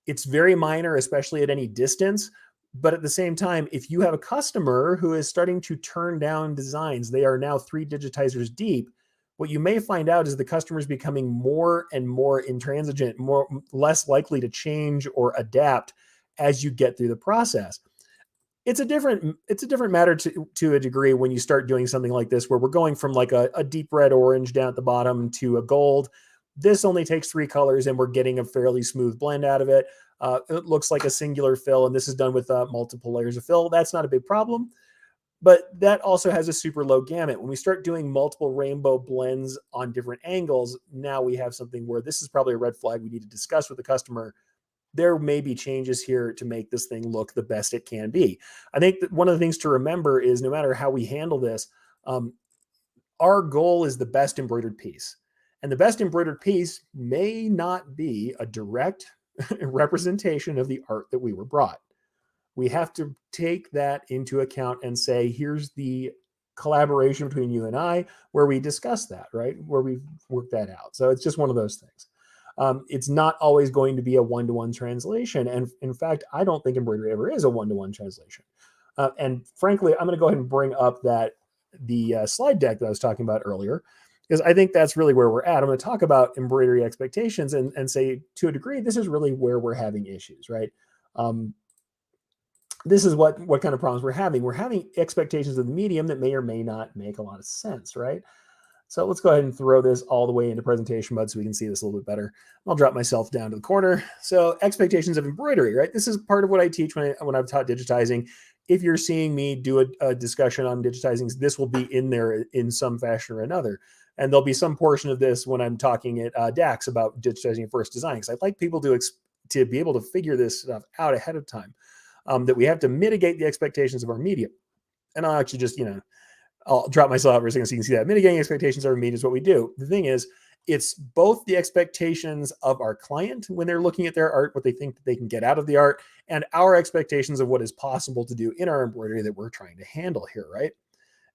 It's very minor, especially at any distance. But at the same time, if you have a customer who is starting to turn down designs, they are now 3 digitizers deep. What you may find out is the customer is becoming more and more intransigent, less likely to change or adapt as you get through the process. It's a different matter to a degree when you start doing something like this, where we're going from like a deep red orange down at the bottom to a gold. This only takes 3 colors and we're getting a fairly smooth blend out of it. It looks like a singular fill, and this is done with multiple layers of fill. That's not a big problem, but that also has a super low gamut. When we start doing multiple rainbow blends on different angles, now we have something where this is probably a red flag we need to discuss with the customer. There may be changes here to make this thing look the best it can be. I think that one of the things to remember is no matter how we handle this, our goal is the best embroidered piece. And the best embroidered piece may not be a direct representation of the art that we were brought. We have to take that into account and say, here's the collaboration between you and I, where we discuss that, right? Where we work that out. So it's just one of those things. It's not always going to be a one-to-one translation. And in fact, I don't think embroidery ever is a one-to-one translation. And frankly, I'm going to go ahead and bring up the slide deck that I was talking about earlier, because I think that's really where we're at. I'm going to talk about embroidery expectations and say, to a degree, this is really where we're having issues, right? This is what kind of problems we're having. We're having expectations of the medium that may or may not make a lot of sense, right? So let's go ahead and throw this all the way into presentation mode so we can see this a little bit better. I'll drop myself down to the corner. So expectations of embroidery, right? This is part of what I teach when I've taught digitizing. If you're seeing me do a discussion on digitizing, this will be in there in some fashion or another. And there'll be some portion of this when I'm talking at DAX about digitizing first design, because I'd like people to be able to figure this stuff out ahead of time, that we have to mitigate the expectations of our medium. And I'll actually just, I'll drop myself out for a second so you can see that. Mitigating expectations of our medium is what we do. The thing is, it's both the expectations of our client when they're looking at their art, what they think that they can get out of the art, and our expectations of what is possible to do in our embroidery that we're trying to handle here, right?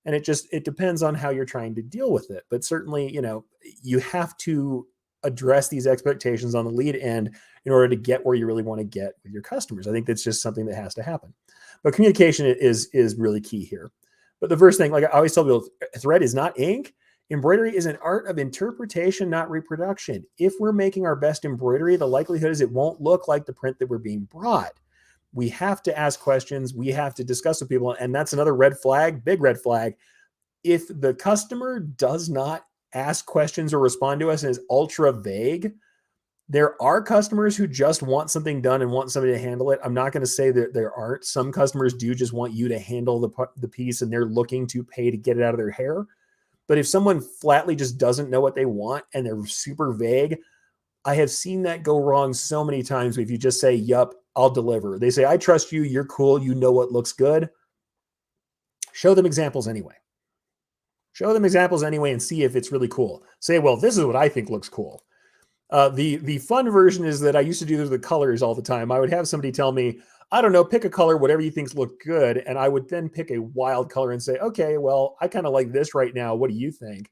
And it depends on how you're trying to deal with it. But certainly, you have to address these expectations on the lead end in order to get where you really want to get with your customers. I think that's just something that has to happen. But communication is really key here. But the first thing, like I always tell people, thread is not ink. Embroidery is an art of interpretation, not reproduction. If we're making our best embroidery, the likelihood is it won't look like the print that we're being brought. We have to ask questions. We have to discuss with people. And that's another red flag, big red flag. If the customer does not ask questions or respond to us and is ultra vague, there are customers who just want something done and want somebody to handle it. I'm not going to say that there aren't. Some customers do just want you to handle the piece and they're looking to pay to get it out of their hair. But if someone flatly just doesn't know what they want and they're super vague, I have seen that go wrong so many times. If you just say, yup, I'll deliver. They say, I trust you. You're cool. You know what looks good. Show them examples anyway. Show them examples anyway and see if it's really cool. Say, well, this is what I think looks cool. The fun version is that I used to do this with colors all the time. I would have somebody tell me, I don't know, pick a color, whatever you think look good. And I would then pick a wild color and say, okay, well, I kind of like this right now. What do you think?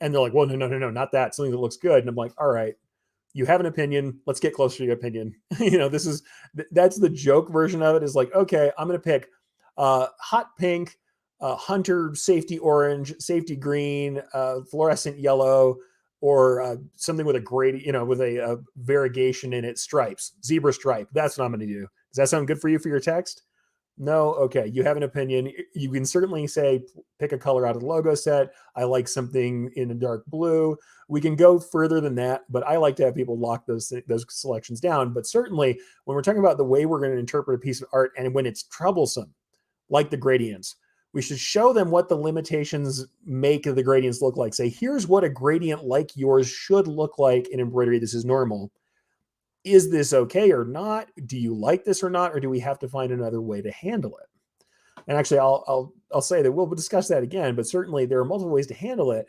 And they're like, well, no, not that. Something that looks good. And I'm like, all right, you have an opinion. Let's get closer to your opinion. That's the joke version of it is like, okay, I'm going to pick hot pink, hunter safety orange, safety green, fluorescent yellow, or something with a gradient, with a variegation in it, stripes, zebra stripe. That's what I'm going to do. Does that sound good for you for your text? No? Okay. You have an opinion. You can certainly say, pick a color out of the logo set. I like something in a dark blue. We can go further than that, but I like to have people lock those selections down. But certainly when we're talking about the way we're going to interpret a piece of art and when it's troublesome, like the gradients, we should show them what the limitations make the gradients look like. Say, here's what a gradient like yours should look like in embroidery. This is normal. Is this okay or not? Do you like this or not? Or do we have to find another way to handle it? And actually, I'll say that we'll discuss that again, but certainly there are multiple ways to handle it.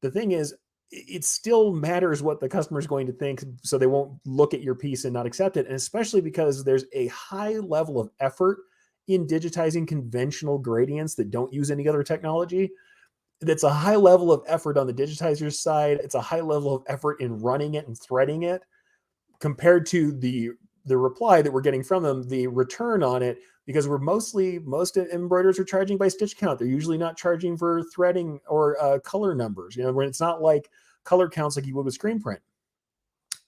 The thing is, it still matters what the customer is going to think, so they won't look at your piece and not accept it. And especially because there's a high level of effort in digitizing conventional gradients that don't use any other technology. That's a high level of effort on the digitizer's side. It's a high level of effort in running it and threading it compared to the reply that we're getting from them, the return on it, because most embroiderers are charging by stitch count. They're usually not charging for threading or color numbers, when it's not like color counts like you would with screen print.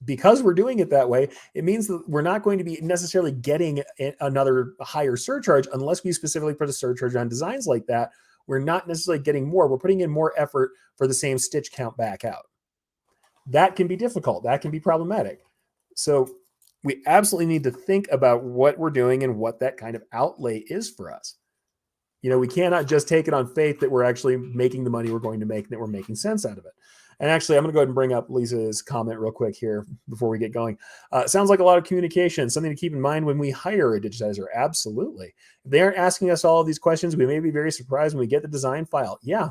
Because we're doing it that way, it means that we're not going to be necessarily getting another higher surcharge unless we specifically put a surcharge on designs like that. We're not necessarily getting more. We're putting in more effort for the same stitch count back out. That can be difficult. That can be problematic. So we absolutely need to think about what we're doing and what that kind of outlay is for us. We cannot just take it on faith that we're actually making the money we're going to make, and that we're making sense out of it. And actually, I'm going to go ahead and bring up Lisa's comment real quick here before we get going. Sounds like a lot of communication, something to keep in mind when we hire a digitizer. Absolutely. If they aren't asking us all of these questions, we may be very surprised when we get the design file. Yeah,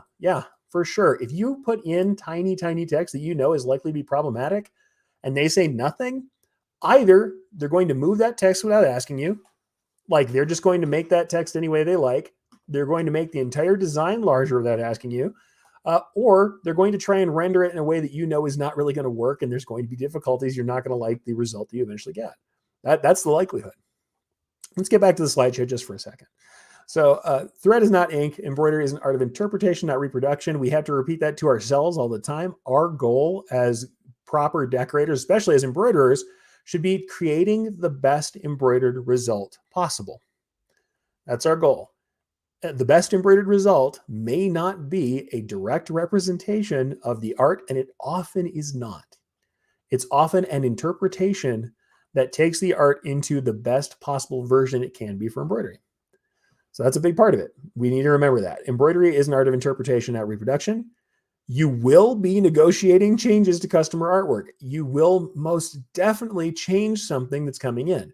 for sure. If you put in tiny, tiny text that is likely to be problematic and they say nothing, either they're going to move that text without asking you, like they're just going to make that text any way they like. They're going to make the entire design larger without asking you. Or they're going to try and render it in a way that is not really going to work, and there's going to be difficulties. You're not going to like the result that you eventually get. That's the likelihood. Let's get back to the slideshow just for a second. So thread is not ink. Embroidery is an art of interpretation, not reproduction. We have to repeat that to ourselves all the time. Our goal as proper decorators, especially as embroiderers, should be creating the best embroidered result possible. That's our goal. The best embroidered result may not be a direct representation of the art, and it often is not. It's often an interpretation that takes the art into the best possible version it can be for embroidery. So that's a big part of it. We need to remember that. Embroidery is an art of interpretation, not reproduction. You will be negotiating changes to customer artwork. You will most definitely change something that's coming in.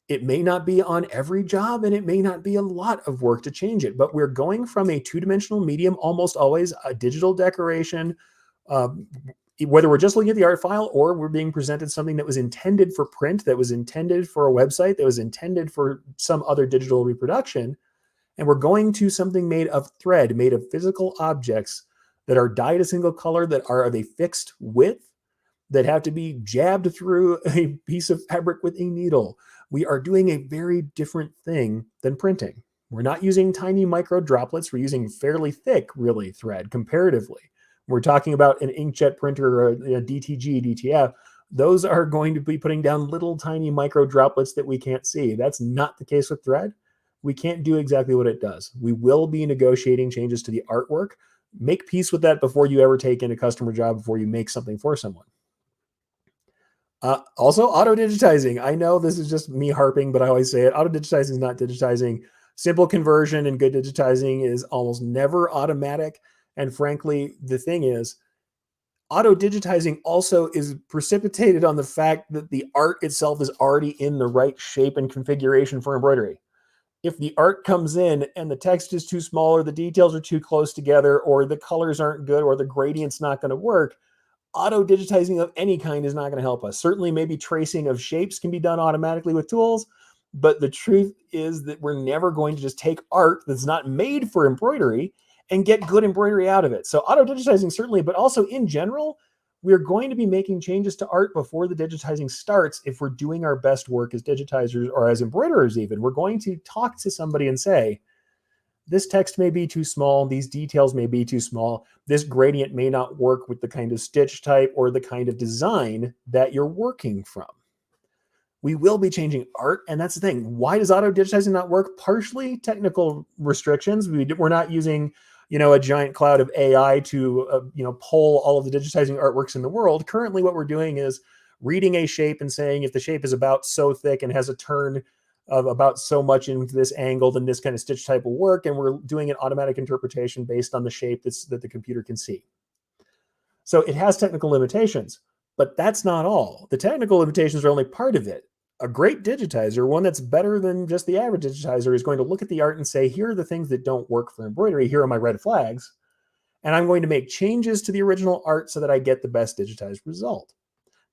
It may not be on every job, and it may not be a lot of work to change it, but we're going from a two-dimensional medium, almost always a digital decoration, whether we're just looking at the art file or we're being presented something that was intended for print, that was intended for a website, that was intended for some other digital reproduction, and we're going to something made of thread, made of physical objects that are dyed a single color, that are of a fixed width, that have to be jabbed through a piece of fabric with a needle. We are doing a very different thing than printing. We're not using tiny micro droplets. We're using fairly thick, really, thread comparatively. We're talking about an inkjet printer or a DTG, DTF. Those are going to be putting down little tiny micro droplets that we can't see. That's not the case with thread. We can't do exactly what it does. We will be negotiating changes to the artwork. Make peace with that before you ever take in a customer job, before you make something for someone. Also, auto-digitizing. I know this is just me harping, but I always say it. Auto-digitizing is not digitizing. Simple conversion and good digitizing is almost never automatic. And frankly, the thing is, auto-digitizing also is precipitated on the fact that the art itself is already in the right shape and configuration for embroidery. If the art comes in and the text is too small or the details are too close together or the colors aren't good or the gradient's not going to work, auto digitizing of any kind is not going to help us. Certainly, maybe tracing of shapes can be done automatically with tools, but the truth is that we're never going to just take art that's not made for embroidery and get good embroidery out of it. So auto digitizing certainly, but also in general, we're going to be making changes to art before the digitizing starts if we're doing our best work as digitizers or as embroiderers even. We're going to talk to somebody and say, this text may be too small, these details may be too small, this gradient may not work with the kind of stitch type or the kind of design that you're working from. We will be changing art, and that's the thing. Why does auto digitizing not work? Partially technical restrictions. We're not using, a giant cloud of AI to, pull all of the digitizing artworks in the world. Currently, what we're doing is reading a shape and saying if the shape is about so thick and has a turn of about so much into this angle, then this kind of stitch type will work. And we're doing an automatic interpretation based on the shape that the computer can see. So it has technical limitations, but that's not all. The technical limitations are only part of it. A great digitizer, one that's better than just the average digitizer, is going to look at the art and say, here are the things that don't work for embroidery. Here are my red flags. And I'm going to make changes to the original art so that I get the best digitized result,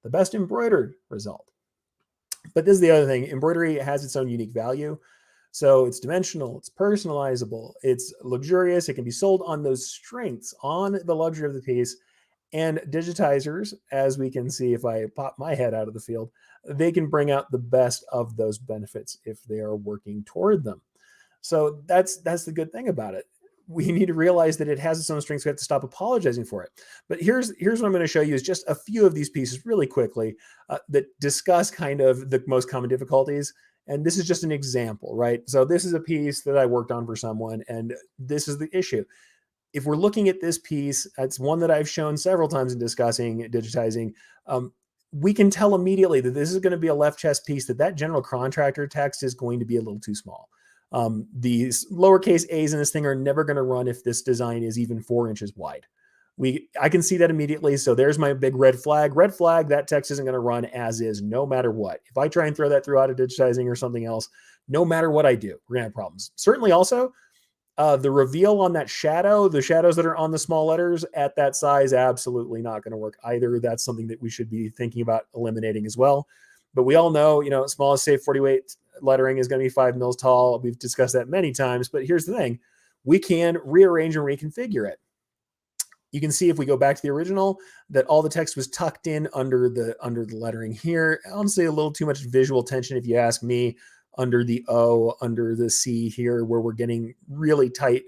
the best embroidered result. But this is the other thing. Embroidery has its own unique value. So it's dimensional, it's personalizable, it's luxurious. It can be sold on those strengths, on the luxury of the piece. And digitizers, as we can see if I pop my head out of the field, they can bring out the best of those benefits if they are working toward them. So that's the good thing about it. We need to realize that it has its own strengths. We have to stop apologizing for it. But here's what I'm going to show you is just a few of these pieces really quickly that discuss kind of the most common difficulties. And this is just an example, right? So this is a piece that I worked on for someone, and this is the issue. If we're looking at this piece, it's one that I've shown several times in discussing digitizing. We can tell immediately that this is going to be a left chest piece, that general contractor text is going to be a little too small. These lowercase a's in this thing are never going to run if this design is even 4 inches wide. I can see that immediately. So there's my big red flag. Red flag, that text isn't going to run as is, no matter what. If I try and throw that through auto digitizing or something else, no matter what I do, we're going to have problems. Certainly also, the reveal on that shadow, the shadows that are on the small letters at that size, absolutely not going to work either. That's something that we should be thinking about eliminating as well. But we all know, smallest safe 48 lettering is going to be 5 mils tall. We've discussed that many times, but here's the thing. We can rearrange and reconfigure it. You can see if we go back to the original that all the text was tucked in under the lettering here. Honestly, a little too much visual tension if you ask me. Under the O, under the C here, where we're getting really tight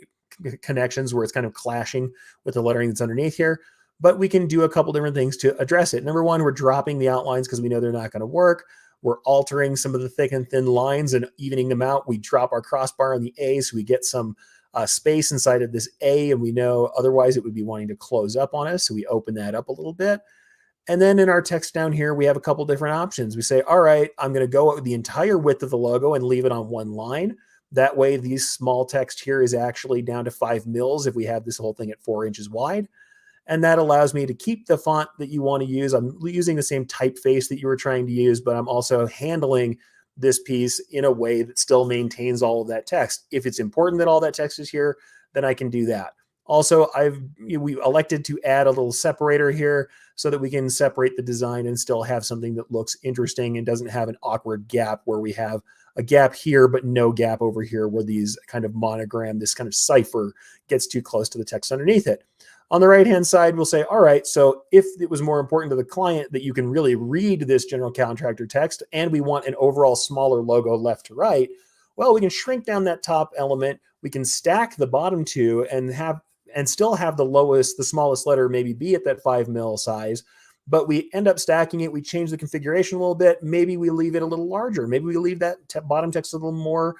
connections where it's kind of clashing with the lettering that's underneath here. But we can do a couple different things to address it. Number one, we're dropping the outlines because we know they're not going to work. We're altering some of the thick and thin lines and evening them out. We drop our crossbar on the A so we get some space inside of this A, and we know otherwise it would be wanting to close up on us. So we open that up a little bit. And then in our text down here, we have a couple different options. We say, all right, I'm going to go with the entire width of the logo and leave it on one line. That way, these small text here is actually down to 5 mils if we have this whole thing at 4 inches wide. And that allows me to keep the font that you want to use. I'm using the same typeface that you were trying to use, but I'm also handling this piece in a way that still maintains all of that text. If it's important that all that text is here, then I can do that. Also, we elected to add a little separator here so that we can separate the design and still have something that looks interesting and doesn't have an awkward gap where we have a gap here but no gap over here where these kind of monogram, this kind of cipher gets too close to the text underneath it. On the right-hand side, we'll say, all right, so if it was more important to the client that you can really read this general contractor text and we want an overall smaller logo left to right, well, we can shrink down that top element. We can stack the bottom two and still have the smallest letter maybe be at that 5 mil size, but we end up stacking it. We change the configuration a little bit. Maybe we leave it a little larger. Maybe we leave that bottom text a little more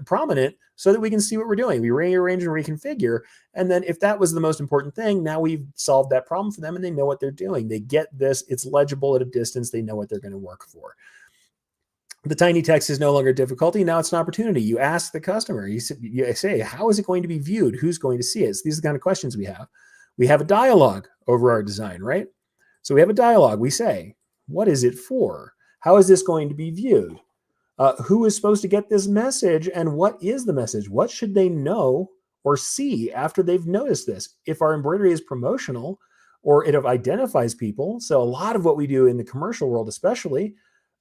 prominent so that we can see what we're doing. We rearrange and reconfigure. And then if that was the most important thing, now we've solved that problem for them and they know what they're doing. They get this. It's legible at a distance. They know what they're going to work for. The tiny text is no longer a difficulty. Now it's an opportunity. You ask the customer, you say, how is it going to be viewed? Who's going to see it? So these are the kind of questions we have. We have a dialogue over our design, right? So we have a dialogue. We say, what is it for? How is this going to be viewed? Who is supposed to get this message, and what is the message? What should they know or see after they've noticed this? If our embroidery is promotional or it identifies people, so a lot of what we do in the commercial world, especially,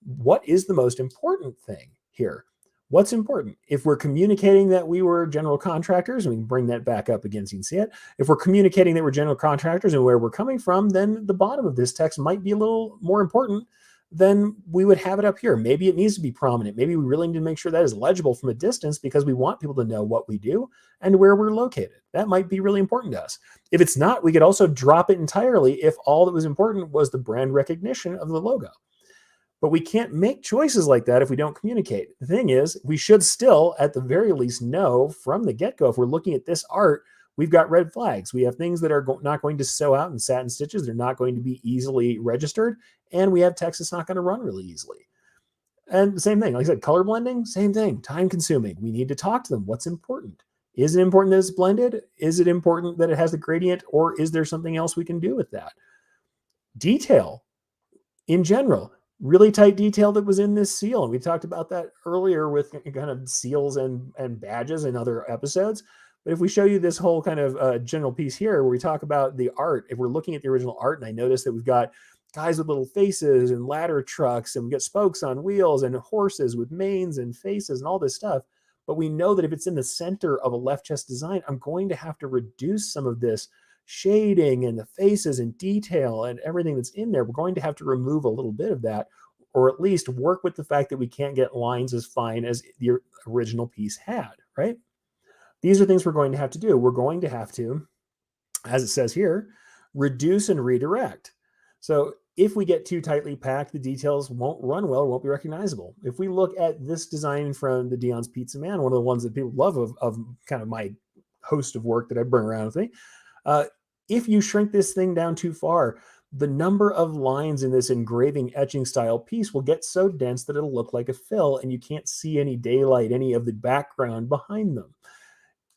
what is the most important thing here? What's important? If we're communicating that we were general contractors, and we can bring that back up again so you can see it. If we're communicating that we're general contractors and where we're coming from, then the bottom of this text might be a little more important than we would have it up here. Maybe it needs to be prominent. Maybe we really need to make sure that is legible from a distance because we want people to know what we do and where we're located. That might be really important to us. If it's not, we could also drop it entirely if all that was important was the brand recognition of the logo. But we can't make choices like that if we don't communicate. The thing is, we should still, at the very least, know from the get-go, if we're looking at this art, we've got red flags. We have things that are not going to sew out in satin stitches. They're not going to be easily registered. And we have text that's not going to run really easily. And the same thing, like I said, color blending, same thing, time consuming. We need to talk to them. What's important? Is it important that it's blended? Is it important that it has the gradient? Or is there something else we can do with that? Detail in general. Really tight detail that was in this seal. And we talked about that earlier with kind of seals and badges in other episodes. But if we show you this whole kind of general piece here where we talk about the art, if we're looking at the original art, and I notice that we've got guys with little faces and ladder trucks, and we got spokes on wheels and horses with manes and faces and all this stuff. But we know that if it's in the center of a left chest design, I'm going to have to reduce some of this shading and the faces and detail and everything that's in there. We're going to have to remove a little bit of that, or at least work with the fact that we can't get lines as fine as the original piece had, right? These are things we're going to have to do. We're going to have to, as it says here, reduce and redirect. So if we get too tightly packed, the details won't run well, won't be recognizable. If we look at this design from the Dion's Pizza Man, one of the ones that people love of kind of my host of work that I bring around with me, if you shrink this thing down too far, the number of lines in this engraving etching style piece will get so dense that it'll look like a fill and you can't see any daylight, any of the background behind them.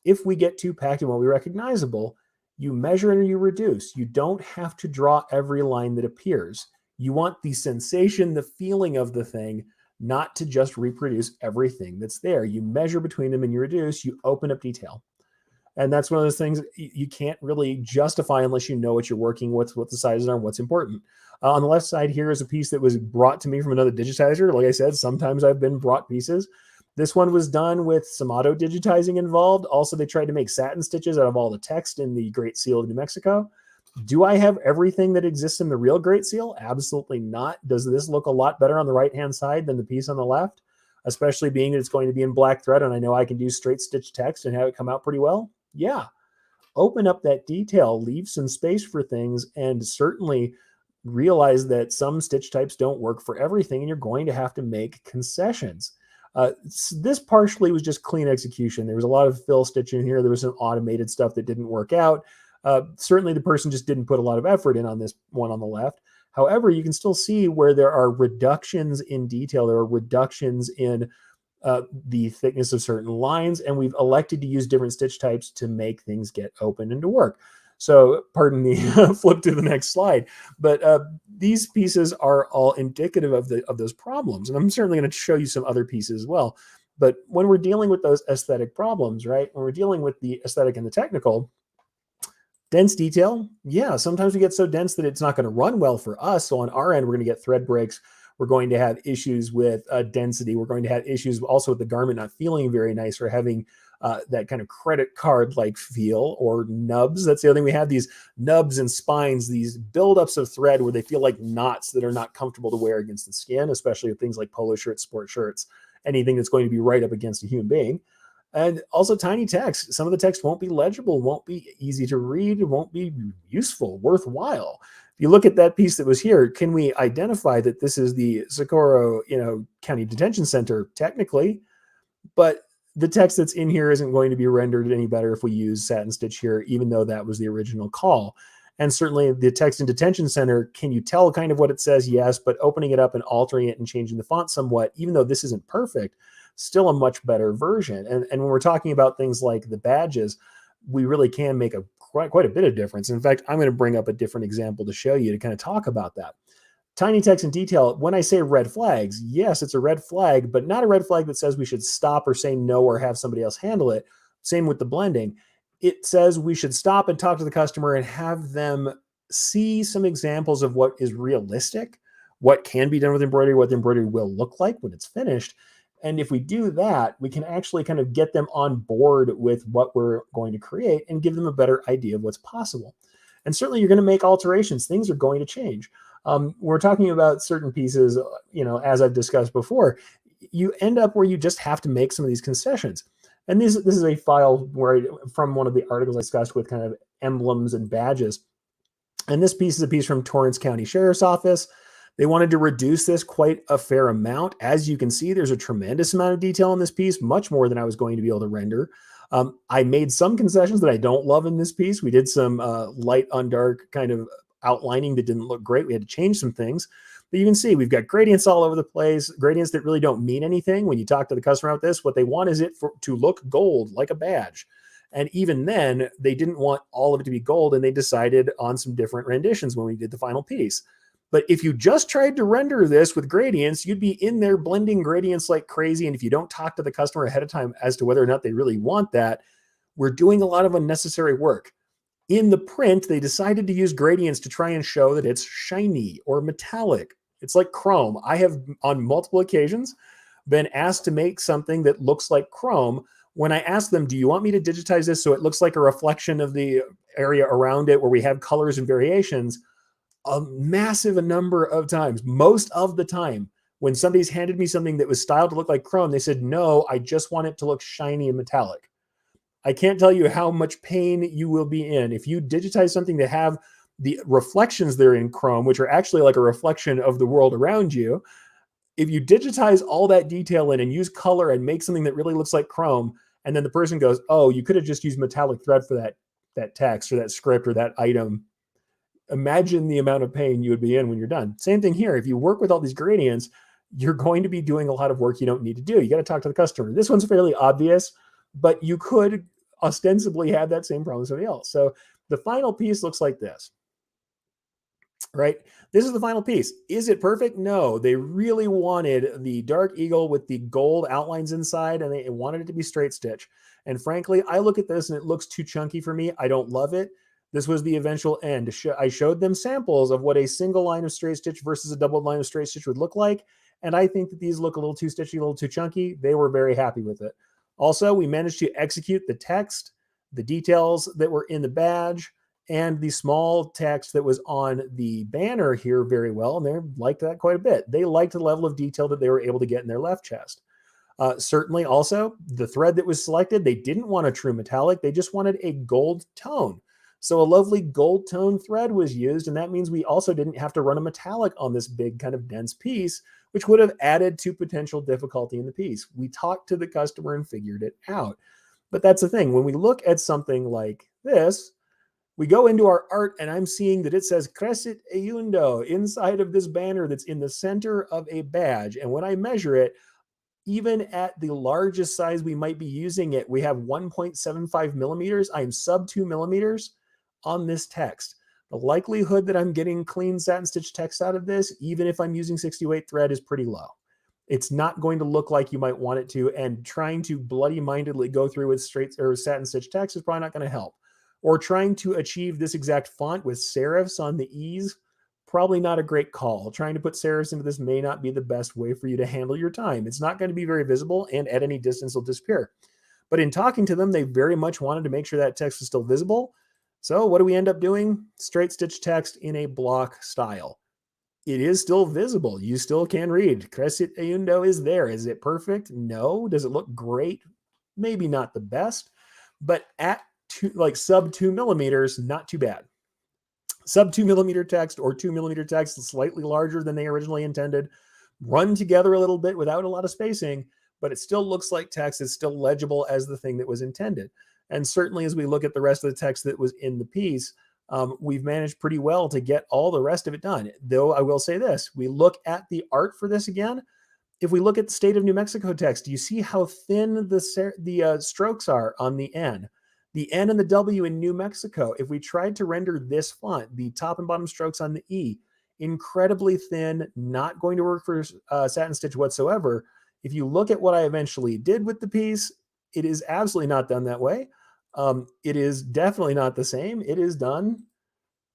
If we get too packed and won't be recognizable, you measure and you reduce. You don't have to draw every line that appears. You want the sensation, the feeling of the thing, not to just reproduce everything that's there. You measure between them and you reduce, you open up detail. And that's one of those things you can't really justify unless you know what you're working with, what the sizes are, and what's important. On the left side here is a piece that was brought to me from another digitizer. Like I said, sometimes I've been brought pieces. This one was done with some auto digitizing involved. Also, they tried to make satin stitches out of all the text in the Great Seal of New Mexico. Do I have everything that exists in the real Great Seal? Absolutely not. Does this look a lot better on the right-hand side than the piece on the left? Especially being that it's going to be in black thread, and I know I can do straight stitch text and have it come out pretty well. Yeah, open up that detail, leave some space for things, and certainly realize that some stitch types don't work for everything, and you're going to have to make concessions. This partially was just clean execution. There was a lot of fill stitching here. There was some automated stuff that didn't work out. Certainly the person just didn't put a lot of effort in on this one on the left. However, you can still see where there are reductions in detail. There are reductions in the thickness of certain lines, and we've elected to use different stitch types to make things get open and to work. So pardon me, flip to the next slide. But these pieces are all indicative of those problems. And I'm certainly going to show you some other pieces as well. But when we're dealing with those aesthetic problems, right, when we're dealing with the aesthetic and the technical, dense detail, yeah, sometimes we get so dense that it's not going to run well for us. So on our end, we're going to get thread breaks. We're going to have issues with density. We're going to have issues also with the garment not feeling very nice or having that kind of credit card-like feel, or nubs. That's the other thing. We have these nubs and spines, these buildups of thread where they feel like knots that are not comfortable to wear against the skin, especially with things like polo shirts, sport shirts, anything that's going to be right up against a human being. And also tiny text. Some of the text won't be legible, won't be easy to read, won't be useful, worthwhile. If you look at that piece that was here, can we identify that this is the Socorro, County Detention Center? Technically, but the text that's in here isn't going to be rendered any better if we use satin stitch here, even though that was the original call. And certainly the text in detention center, can you tell kind of what it says? Yes, but opening it up and altering it and changing the font somewhat, even though this isn't perfect, still a much better version. And when we're talking about things like the badges, we really can make quite a bit of difference. In fact, I'm going to bring up a different example to show you to kind of talk about that. Tiny text and detail, when I say red flags, yes, it's a red flag, but not a red flag that says we should stop or say no or have somebody else handle it. Same with the blending. It says we should stop and talk to the customer and have them see some examples of what is realistic, what can be done with embroidery, what the embroidery will look like when it's finished. And if we do that, we can actually kind of get them on board with what we're going to create and give them a better idea of what's possible. And certainly you're going to make alterations. Things are going to change. We're talking about certain pieces, as I've discussed before, you end up where you just have to make some of these concessions. And this is a file from one of the articles I discussed with kind of emblems and badges. And this piece is a piece from Torrance County Sheriff's Office. They wanted to reduce this quite a fair amount. As you can see, there's a tremendous amount of detail in this piece, much more than I was going to be able to render. I made some concessions that I don't love in this piece. We did some light on dark kind of outlining that didn't look great. We had to change some things. But you can see we've got gradients all over the place, gradients that really don't mean anything. When you talk to the customer about this, what they want is it to look gold, like a badge. And even then, they didn't want all of it to be gold, and they decided on some different renditions when we did the final piece. But if you just tried to render this with gradients, you'd be in there blending gradients like crazy. And if you don't talk to the customer ahead of time as to whether or not they really want that, we're doing a lot of unnecessary work. In the print, they decided to use gradients to try and show that it's shiny or metallic. It's like chrome. I have, on multiple occasions, been asked to make something that looks like chrome. When I ask them, do you want me to digitize this so it looks like a reflection of the area around it where we have colors and variations? A massive number of times, most of the time, when somebody's handed me something that was styled to look like chrome, they said, no, I just want it to look shiny and metallic. I can't tell you how much pain you will be in. If you digitize something to have the reflections that are in chrome, which are actually like a reflection of the world around you, if you digitize all that detail in and use color and make something that really looks like chrome, and then the person goes, oh, you could have just used metallic thread for that text or that script or that item. Imagine the amount of pain you would be in when you're done. Same thing here. If you work with all these gradients, you're going to be doing a lot of work you don't need to do. You got to talk to the customer. This one's fairly obvious, but you could ostensibly have that same problem as somebody else. So the final piece looks like this, right? This is the final piece. Is it perfect? No. They really wanted the dark eagle with the gold outlines inside, and they wanted it to be straight stitch. And frankly, I look at this and it looks too chunky for me. I don't love it. This was the eventual end. I showed them samples of what a single line of straight stitch versus a double line of straight stitch would look like. And I think that these look a little too stitchy, a little too chunky. They were very happy with it. Also, we managed to execute the text, the details that were in the badge, and the small text that was on the banner here very well. And they liked that quite a bit. They liked the level of detail that they were able to get in their left chest. Certainly also the thread that was selected, they didn't want a true metallic. They just wanted a gold tone. So a lovely gold tone thread was used, and that means we also didn't have to run a metallic on this big kind of dense piece, which would have added to potential difficulty in the piece. We talked to the customer and figured it out. But that's the thing. When we look at something like this, we go into our art and I'm seeing that it says Crescit Eundo inside of this banner that's in the center of a badge. And when I measure it, even at the largest size we might be using it, we have 1.75 millimeters. I'm sub 2 millimeters on this text. The likelihood that I'm getting clean satin stitch text out of this, even if I'm using 60-weight thread, is pretty low. It's not going to look like you might want it to, and trying to bloody-mindedly go through with straight or satin stitch text is probably not going to help. Or trying to achieve this exact font with serifs on the E's, probably not a great call. Trying to put serifs into this may not be the best way for you to handle your time. It's not going to be very visible, and at any distance will disappear. But in talking to them, they very much wanted to make sure that text was still visible. So what do we end up doing? Straight stitch text in a block style. It is still visible. You still can read. Crescit Eundo is there. Is it perfect? No. Does it look great? Maybe not the best, but at sub 2 millimeters, not too bad. Sub 2 millimeter text or 2 millimeter text is slightly larger than they originally intended, run together a little bit without a lot of spacing, but it still looks like text. It's still legible as the thing that was intended. And certainly as we look at the rest of the text that was in the piece, we've managed pretty well to get all the rest of it done. Though I will say this, we look at the art for this again. If we look at the state of New Mexico text, do you see how thin the strokes are on the N? The N and the W in New Mexico, if we tried to render this font, the top and bottom strokes on the E, incredibly thin, not going to work for satin stitch whatsoever. If you look at what I eventually did with the piece, it is absolutely not done that way. It is definitely not the same. It is done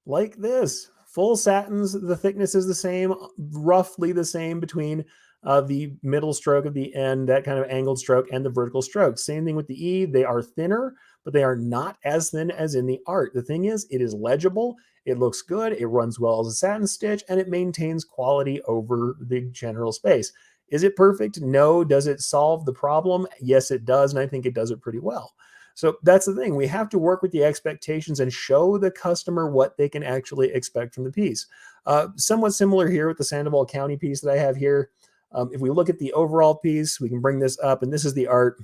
like this. Full satins, the thickness is the same, roughly the same between the middle stroke of the end, that kind of angled stroke, and the vertical stroke. Same thing with the E. They are thinner, but they are not as thin as in the art. The thing is, it is legible. It looks good. It runs well as a satin stitch, and it maintains quality over the general space. Is it perfect? No. Does it solve the problem? Yes, it does, and I think it does it pretty well. So that's the thing. We have to work with the expectations and show the customer what they can actually expect from the piece. Somewhat similar here with the Sandoval County piece that I have here. If we look at the overall piece, we can bring this up, and this is the art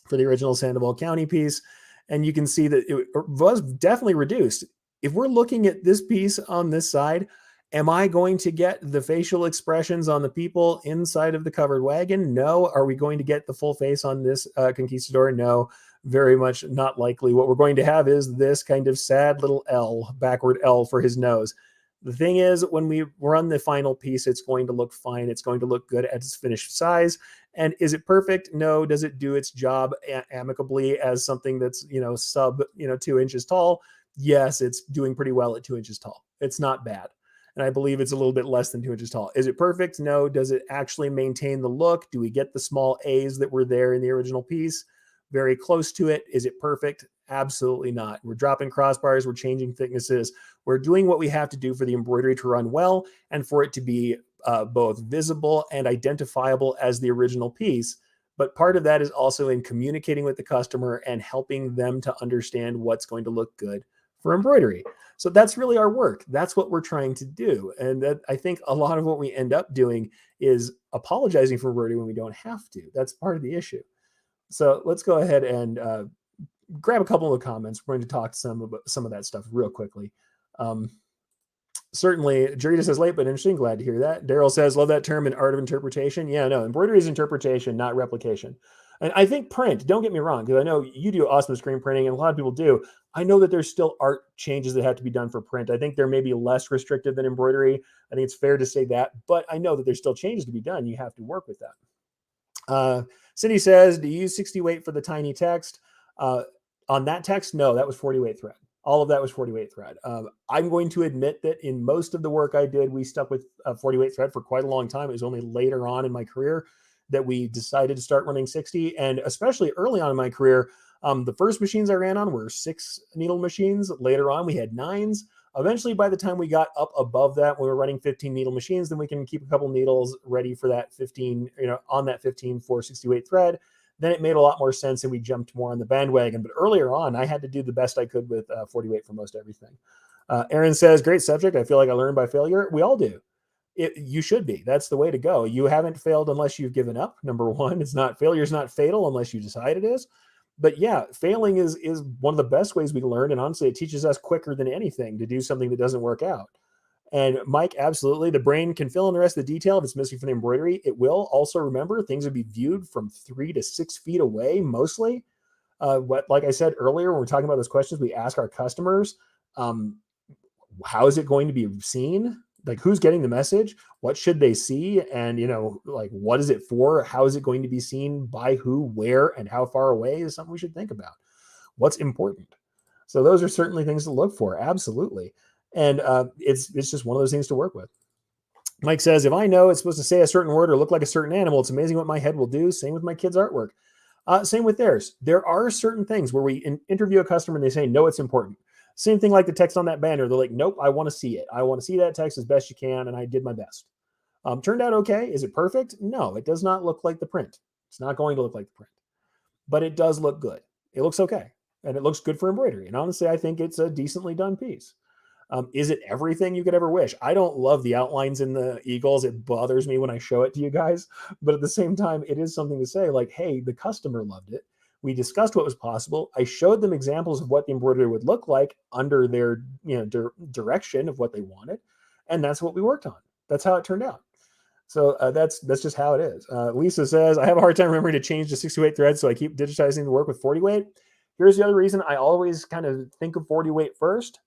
for the original Sandoval County piece. And you can see that it was definitely reduced. If we're looking at this piece on this side, am I going to get the facial expressions on the people inside of the covered wagon? No. Are we going to get the full face on this conquistador? No, very much not likely. What we're going to have is this kind of sad little L, backward L for his nose. The thing is, when we run the final piece, it's going to look fine. It's going to look good at its finished size. And is it perfect? No. Does it do its job amicably as something that's, sub, 2 inches tall? Yes, it's doing pretty well at 2 inches tall. It's not bad. And I believe it's a little bit less than 2 inches tall. Is it perfect? No. Does it actually maintain the look? Do we get the small A's that were there in the original piece? Very close to it. Is it perfect? Absolutely not. We're dropping crossbars. We're changing thicknesses. We're doing what we have to do for the embroidery to run well and for it to be both visible and identifiable as the original piece. But part of that is also in communicating with the customer and helping them to understand what's going to look good for embroidery. So that's really our work. That's what we're trying to do. And that, I think a lot of what we end up doing is apologizing for embroidery when we don't have to. That's part of the issue. So let's go ahead and grab a couple of comments. We're going to talk about some of that stuff real quickly. Certainly, Jarita says, late but interesting. Glad to hear that. Daryl says, love that term in art of interpretation. Yeah, no, embroidery is interpretation, not replication. And I think print, don't get me wrong, because I know you do awesome screen printing, and a lot of people do. I know that there's still art changes that have to be done for print. I think they're maybe less restrictive than embroidery. I think it's fair to say that, but I know that there's still changes to be done. You have to work with that. Cindy says, do you use 60 weight for the tiny text? On that text, no, that was 40 weight thread. All of that was 40 weight thread. I'm going to admit that in most of the work I did, we stuck with 40 weight thread for quite a long time. It was only later on in my career that we decided to start running 60. And especially early on in my career, the first machines I ran on were 6 needle machines. Later on, we had 9s. Eventually, by the time we got up above that, we were running 15 needle machines. Then we can keep a couple needles ready for that 15, on that 15 for 60 weight thread. Then it made a lot more sense and we jumped more on the bandwagon. But earlier on, I had to do the best I could with 40 weight for most everything. Aaron says, great subject. I feel like I learned by failure. We all do. You should be. That's the way to go. You haven't failed unless you've given up. Number one, failure is not fatal unless you decide it is. But yeah, failing is one of the best ways we can learn. And honestly, it teaches us quicker than anything to do something that doesn't work out. And Mike, absolutely. The brain can fill in the rest of the detail if it's missing from the embroidery. It will. Also remember, things would be viewed from 3 to 6 feet away, mostly. Like I said earlier, when we're talking about those questions, we ask our customers, how is it going to be seen? Like, who's getting the message? What should they see? And, what is it for? How is it going to be seen by who, where, and how far away is something we should think about. What's important? So those are certainly things to look for. Absolutely. And it's just one of those things to work with. Mike says, if I know it's supposed to say a certain word or look like a certain animal, it's amazing what my head will do. Same with my kids' artwork. Same with theirs. There are certain things where we interview a customer and they say, no, it's important. Same thing like the text on that banner. They're like, nope, I want to see it. I want to see that text as best you can. And I did my best. Turned out okay. Is it perfect? No, it does not look like the print. It's not going to look like the print. But it does look good. It looks okay. And it looks good for embroidery. And honestly, I think it's a decently done piece. Is it everything you could ever wish? I don't love the outlines in the eagles. It bothers me when I show it to you guys. But at the same time, it is something to say like, hey, the customer loved it. We discussed what was possible. I showed them examples of what the embroidery would look like under their direction of what they wanted. And that's what we worked on. That's how it turned out. So that's just how it is. Lisa says, I have a hard time remembering to change to 60 weight thread, so I keep digitizing the work with 40 weight. Here's the other reason I always kind of think of 40 weight first.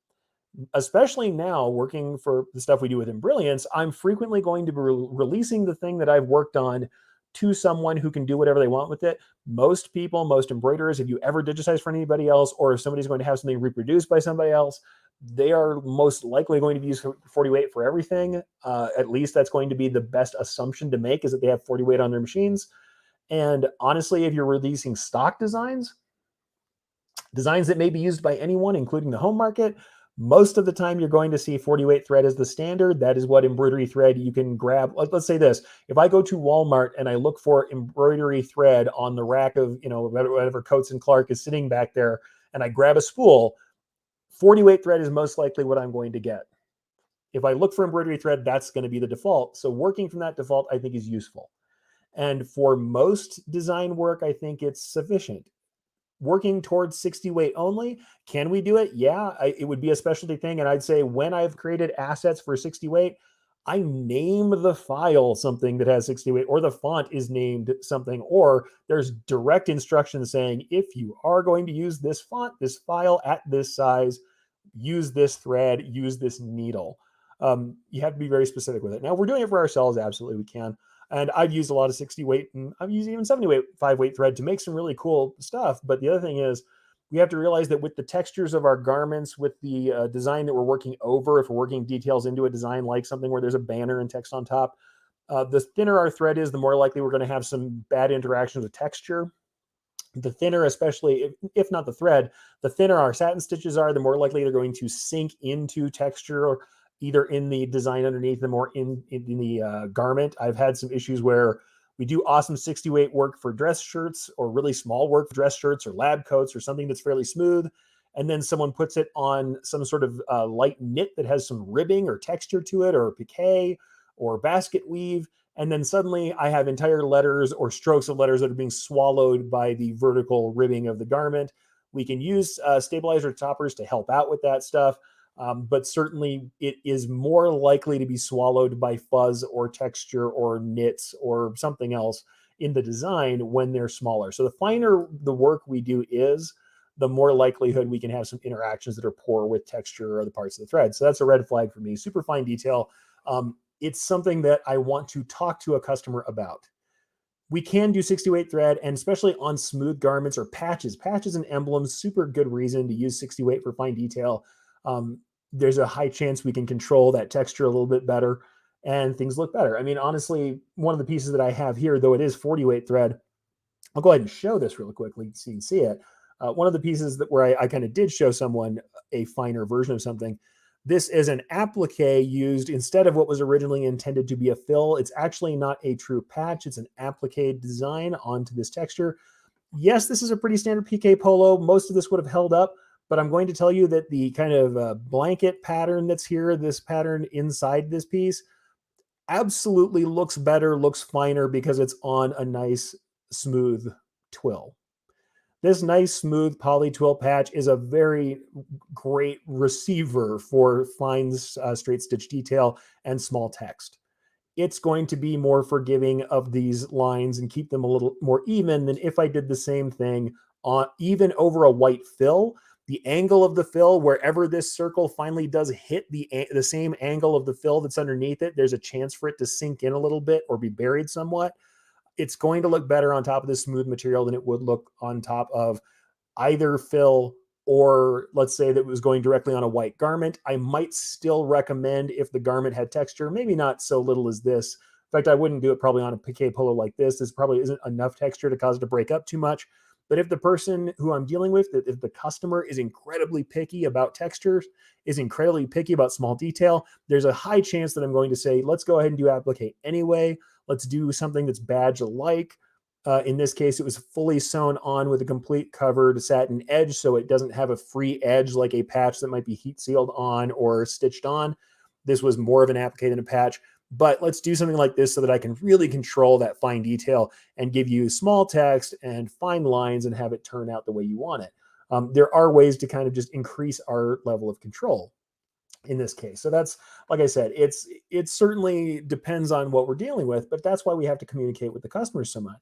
especially now working for the stuff we do with Brilliance, I'm frequently going to be releasing the thing that I've worked on to someone who can do whatever they want with it. Most people, most embroiderers, if you ever digitize for anybody else, or if somebody's going to have something reproduced by somebody else, they are most likely going to use 40 weight for everything. At least that's going to be the best assumption to make, is that they have 40 weight on their machines. And honestly, if you're releasing stock designs that may be used by anyone, including the home market, most of the time you're going to see 40 weight thread as the standard. That is what embroidery thread you can grab. Let's say this: if I go to Walmart and I look for embroidery thread on the rack of, whatever Coates and Clark is sitting back there, and I grab a spool, 40 weight thread is most likely what I'm going to get. If I look for embroidery thread, that's going to be the default. So working from that default, I think, is useful. And for most design work, I think it's sufficient. Working towards 60 weight only, can we do it? Yeah, it would be a specialty thing. And I'd say when I've created assets for 60 weight, I name the file something that has 60 weight, or the font is named something, or there's direct instructions saying, if you are going to use this font, this file at this size, use this thread, use this needle. You have to be very specific with it. Now, if we're doing it for ourselves, absolutely we can. And I've used a lot of 60 weight, and I've used even 70 weight, 5 weight thread to make some really cool stuff. But the other thing is, we have to realize that with the textures of our garments, with the design that we're working over, if we're working details into a design like something where there's a banner and text on top, the thinner our thread is, the more likely we're going to have some bad interactions with texture. The thinner, especially if not the thread, the thinner our satin stitches are, the more likely they're going to sink into texture, or either in the design underneath them or in the garment. I've had some issues where we do awesome 60 weight work for dress shirts, or really small work for dress shirts or lab coats or something that's fairly smooth. And then someone puts it on some sort of light knit that has some ribbing or texture to it, or piqué or basket weave. And then suddenly I have entire letters or strokes of letters that are being swallowed by the vertical ribbing of the garment. We can use stabilizer toppers to help out with that stuff. But certainly it is more likely to be swallowed by fuzz or texture or knits or something else in the design when they're smaller. So the finer the work we do is, the more likelihood we can have some interactions that are poor with texture or other parts of the thread. So that's a red flag for me. Super fine detail. It's something that I want to talk to a customer about. We can do 60 weight thread, and especially on smooth garments or patches and emblems, super good reason to use 60 weight for fine detail. There's a high chance we can control that texture a little bit better and things look better. I mean, honestly, one of the pieces that I have here, though it is 40 weight thread, I'll go ahead and show this really quickly so you can see it. One of the pieces that where I kind of did show someone a finer version of something. This is an applique used instead of what was originally intended to be a fill. It's actually not a true patch. It's an applique design onto this texture. Yes, this is a pretty standard PK polo. Most of this would have held up, but I'm going to tell you that the kind of blanket pattern that's here, this pattern inside this piece, absolutely looks better, looks finer, because it's on a nice smooth twill. This nice smooth poly twill patch is a very great receiver for fine straight stitch detail and small text. It's going to be more forgiving of these lines and keep them a little more even than if I did the same thing on even over a white fill. The angle of the fill, wherever this circle finally does hit the same angle of the fill that's underneath it, there's a chance for it to sink in a little bit or be buried somewhat. It's going to look better on top of this smooth material than it would look on top of either fill, or let's say that it was going directly on a white garment. I might still recommend, if the garment had texture, maybe not so little as this. In fact, I wouldn't do it probably on a piqué polo like this. This probably isn't enough texture to cause it to break up too much. But if the person who I'm dealing with, if the customer is incredibly picky about textures, is incredibly picky about small detail, there's a high chance that I'm going to say, let's go ahead and do applique anyway. Let's do something that's badge-alike. In this case, it was fully sewn on with a complete covered satin edge, so it doesn't have a free edge like a patch that might be heat sealed on or stitched on. This was more of an applique than a patch. But let's do something like this so that I can really control that fine detail and give you small text and fine lines and have it turn out the way you want it. There are ways to kind of just increase our level of control in this case. So that's, like I said, it certainly depends on what we're dealing with, but that's why we have to communicate with the customers so much.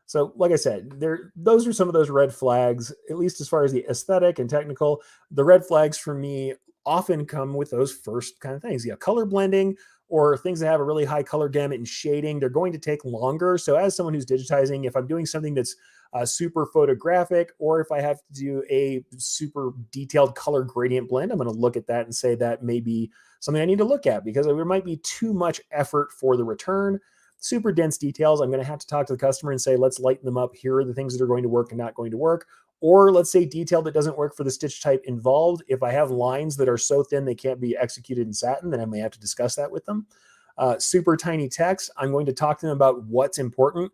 So like I said, those are some of those red flags, at least as far as the aesthetic and technical. The red flags for me often come with those first kind of things. Color blending or things that have a really high color gamut and shading, they're going to take longer. So as someone who's digitizing, if I'm doing something that's super photographic, or if I have to do a super detailed color gradient blend, I'm going to look at that and say that may be something I need to look at because there might be too much effort for the return. Super dense details, I'm going to have to talk to the customer and say, let's lighten them up. Here are the things that are going to work and not going to work. Or let's say detail that doesn't work for the stitch type involved. If I have lines that are so thin they can't be executed in satin, then I may have to discuss that with them. Super tiny text, I'm going to talk to them about what's important.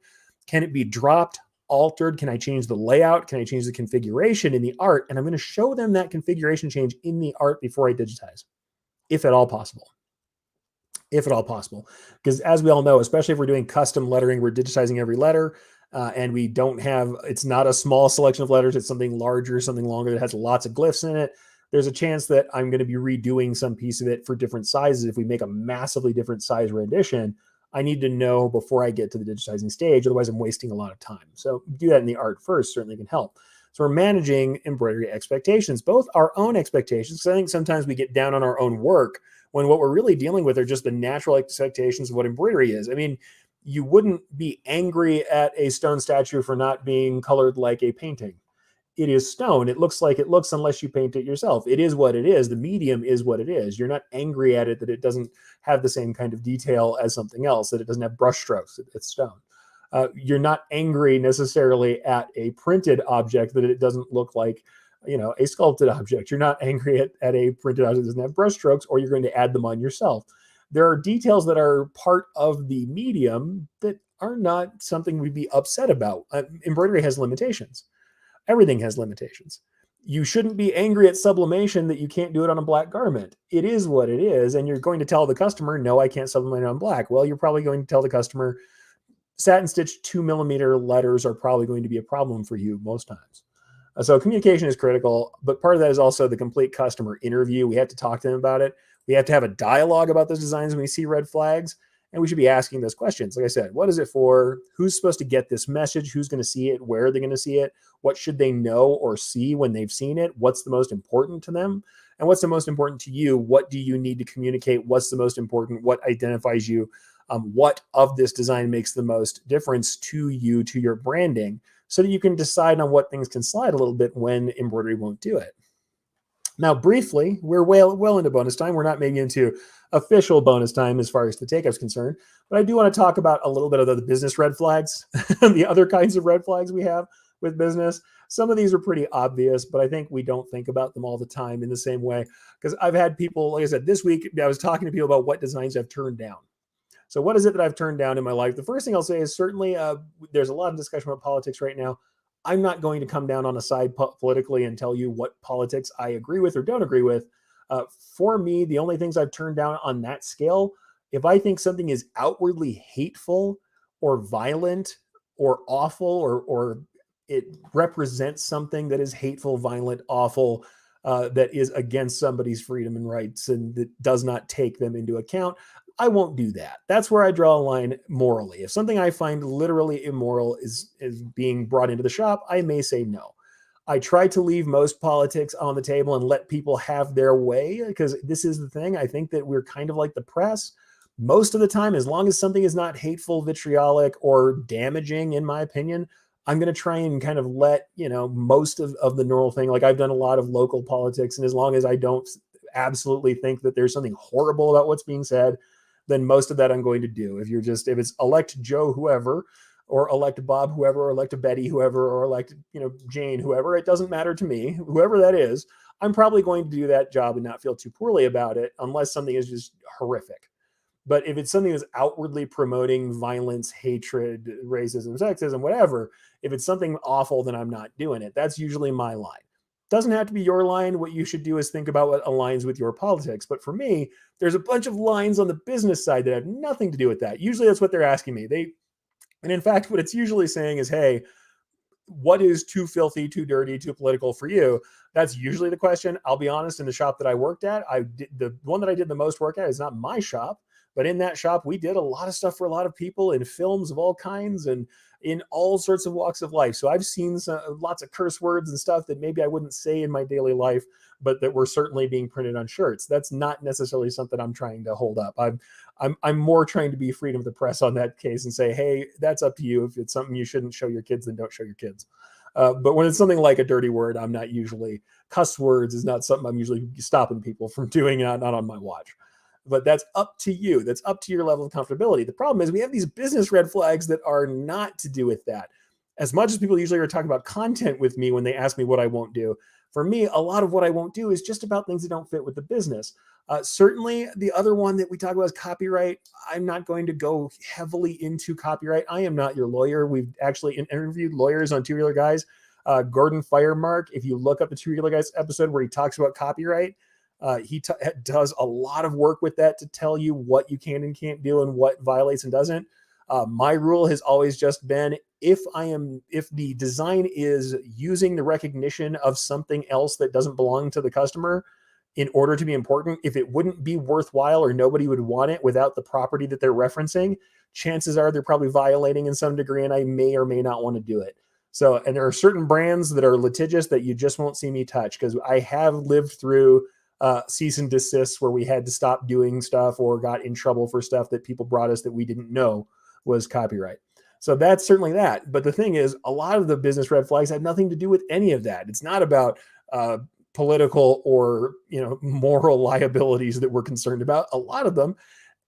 Can it be dropped, altered? Can I change the layout? Can I change the configuration in the art? And I'm going to show them that configuration change in the art before I digitize, if at all possible. If at all possible. Because as we all know, especially if we're doing custom lettering, we're digitizing every letter. And we don't have, it's not a small selection of letters, it's something larger, something longer that has lots of glyphs in it. There's a chance that I'm going to be redoing some piece of it for different sizes. If we make a massively different size rendition, I need to know before I get to the digitizing stage. Otherwise, I'm wasting a lot of time. So do that in the art first certainly can help. So we're managing embroidery expectations, both our own expectations, because I think sometimes we get down on our own work when what we're really dealing with are just the natural expectations of what embroidery is. I mean, you wouldn't be angry at a stone statue for not being colored like a painting. It is stone. It looks like it looks unless you paint it yourself. It is what it is. The medium is what it is. You're not angry at it that it doesn't have the same kind of detail as something else, that it doesn't have brush strokes. It's stone. You're not angry necessarily at a printed object that it doesn't look like, a sculpted object. You're not angry at a printed object that doesn't have brush strokes, or you're going to add them on yourself. There are details that are part of the medium that are not something we'd be upset about. Embroidery has limitations. Everything has limitations. You shouldn't be angry at sublimation that you can't do it on a black garment. It is what it is. And you're going to tell the customer, no, I can't sublimate it on black. Well, you're probably going to tell the customer satin stitch 2mm letters are probably going to be a problem for you most times. So communication is critical, but part of that is also the complete customer interview. We have to talk to them about it. We have to have a dialogue about those designs when we see red flags, and we should be asking those questions. Like I said, what is it for? Who's supposed to get this message? Who's going to see it? Where are they going to see it? What should they know or see when they've seen it? What's the most important to them? And what's the most important to you? What do you need to communicate? What's the most important? What identifies you? What of this design makes the most difference to you, to your branding, so that you can decide on what things can slide a little bit when embroidery won't do it. Now, briefly, we're well into bonus time. We're not maybe into official bonus time as far as the Takeup's concerned, but I do want to talk about a little bit of the business red flags, the other kinds of red flags we have with business. Some of these are pretty obvious, but I think we don't think about them all the time in the same way. Because I've had people, like I said, this week, I was talking to people about what designs I've turned down. So what is it that I've turned down in my life? The first thing I'll say is certainly there's a lot of discussion about politics right now. I'm not going to come down on a side politically and tell you what politics I agree with or don't agree with. For me, the only things I've turned down on that scale, if I think something is outwardly hateful or violent or awful, or it represents something that is hateful, violent, awful, that is against somebody's freedom and rights and that does not take them into account, I won't do that. That's where I draw a line morally. If something I find literally immoral is being brought into the shop, I may say no. I try to leave most politics on the table and let people have their way, because this is the thing. I think that we're kind of like the press. Most of the time, as long as something is not hateful, vitriolic, or damaging, in my opinion, I'm going to try and kind of let, most of the normal thing. Like I've done a lot of local politics, and as long as I don't absolutely think that there's something horrible about what's being said, then most of that I'm going to do. If it's elect Joe whoever, or elect Bob whoever, or elect Betty whoever, or elect Jane whoever, it doesn't matter to me. Whoever that is, I'm probably going to do that job and not feel too poorly about it, unless something is just horrific. But if it's something that's outwardly promoting violence, hatred, racism, sexism, whatever, if it's something awful, then I'm not doing it. That's usually my line. Doesn't have to be your line. What you should do is think about what aligns with your politics. But for me, there's a bunch of lines on the business side that have nothing to do with that. Usually that's what they're asking me. And in fact, what it's usually saying is, hey, what is too filthy, too dirty, too political for you? That's usually the question. I'll be honest, in the shop that I worked at, the one that I did the most work at is not my shop. But in that shop, we did a lot of stuff for a lot of people in films of all kinds and in all sorts of walks of life. So I've seen lots of curse words and stuff that maybe I wouldn't say in my daily life, but that were certainly being printed on shirts. That's not necessarily something I'm trying to hold up. I'm more trying to be freedom of the press on that case and say, hey, that's up to you. If it's something you shouldn't show your kids, then don't show your kids. But when it's something like a dirty word, I'm not usually, cuss words is not something I'm usually stopping people from doing, not on my watch. But that's up to you. That's up to your level of comfortability. The problem is we have these business red flags that are not to do with that. As much as people usually are talking about content with me when they ask me what I won't do, for me, a lot of what I won't do is just about things that don't fit with the business. Certainly, the other one that we talk about is copyright. I'm not going to go heavily into copyright. I am not your lawyer. We've actually interviewed lawyers on Two Reeler Guys. Gordon Firemark, if you look up the Two Reeler Guys episode where he talks about copyright, he does a lot of work with that to tell you what you can and can't do and what violates and doesn't. My rule has always just been if the design is using the recognition of something else that doesn't belong to the customer in order to be important, if it wouldn't be worthwhile or nobody would want it without the property that they're referencing, chances are they're probably violating in some degree, and I may or may not want to do it. So, and there are certain brands that are litigious that you just won't see me touch, because I have lived through cease and desists where we had to stop doing stuff or got in trouble for stuff that people brought us that we didn't know was copyright. So that's certainly that. But the thing is, a lot of the business red flags have nothing to do with any of that. It's not about political or moral liabilities that we're concerned about. A lot of them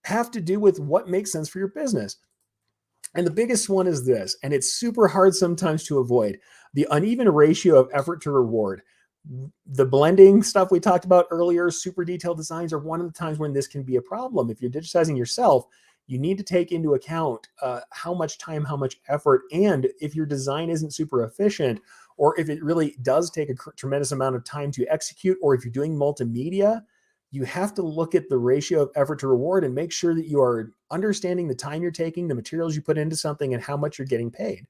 have to do with what makes sense for your business. And the biggest one is this, and it's super hard sometimes to avoid: the uneven ratio of effort to reward. The blending stuff we talked about earlier, super detailed designs, are one of the times when this can be a problem. If you're digitizing yourself, you need to take into account how much time, how much effort, and if your design isn't super efficient, or if it really does take a tremendous amount of time to execute, or if you're doing multimedia, you have to look at the ratio of effort to reward and make sure that you are understanding the time you're taking, the materials you put into something, and how much you're getting paid.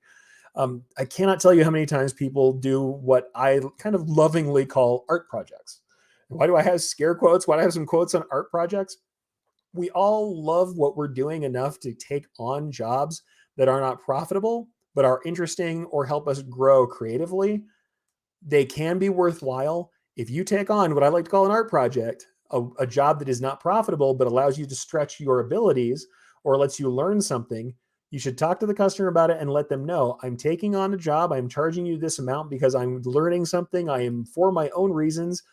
I cannot tell you how many times people do what I kind of lovingly call art projects. Why do I have scare quotes? Why do I have some quotes on art projects? We all love what we're doing enough to take on jobs that are not profitable, but are interesting or help us grow creatively. They can be worthwhile. If you take on what I like to call an art project, a job that is not profitable, but allows you to stretch your abilities or lets you learn something, you should talk to the customer about it and let them know, I'm taking on a job. I'm charging you this amount because I'm learning something. I am, for my own reasons,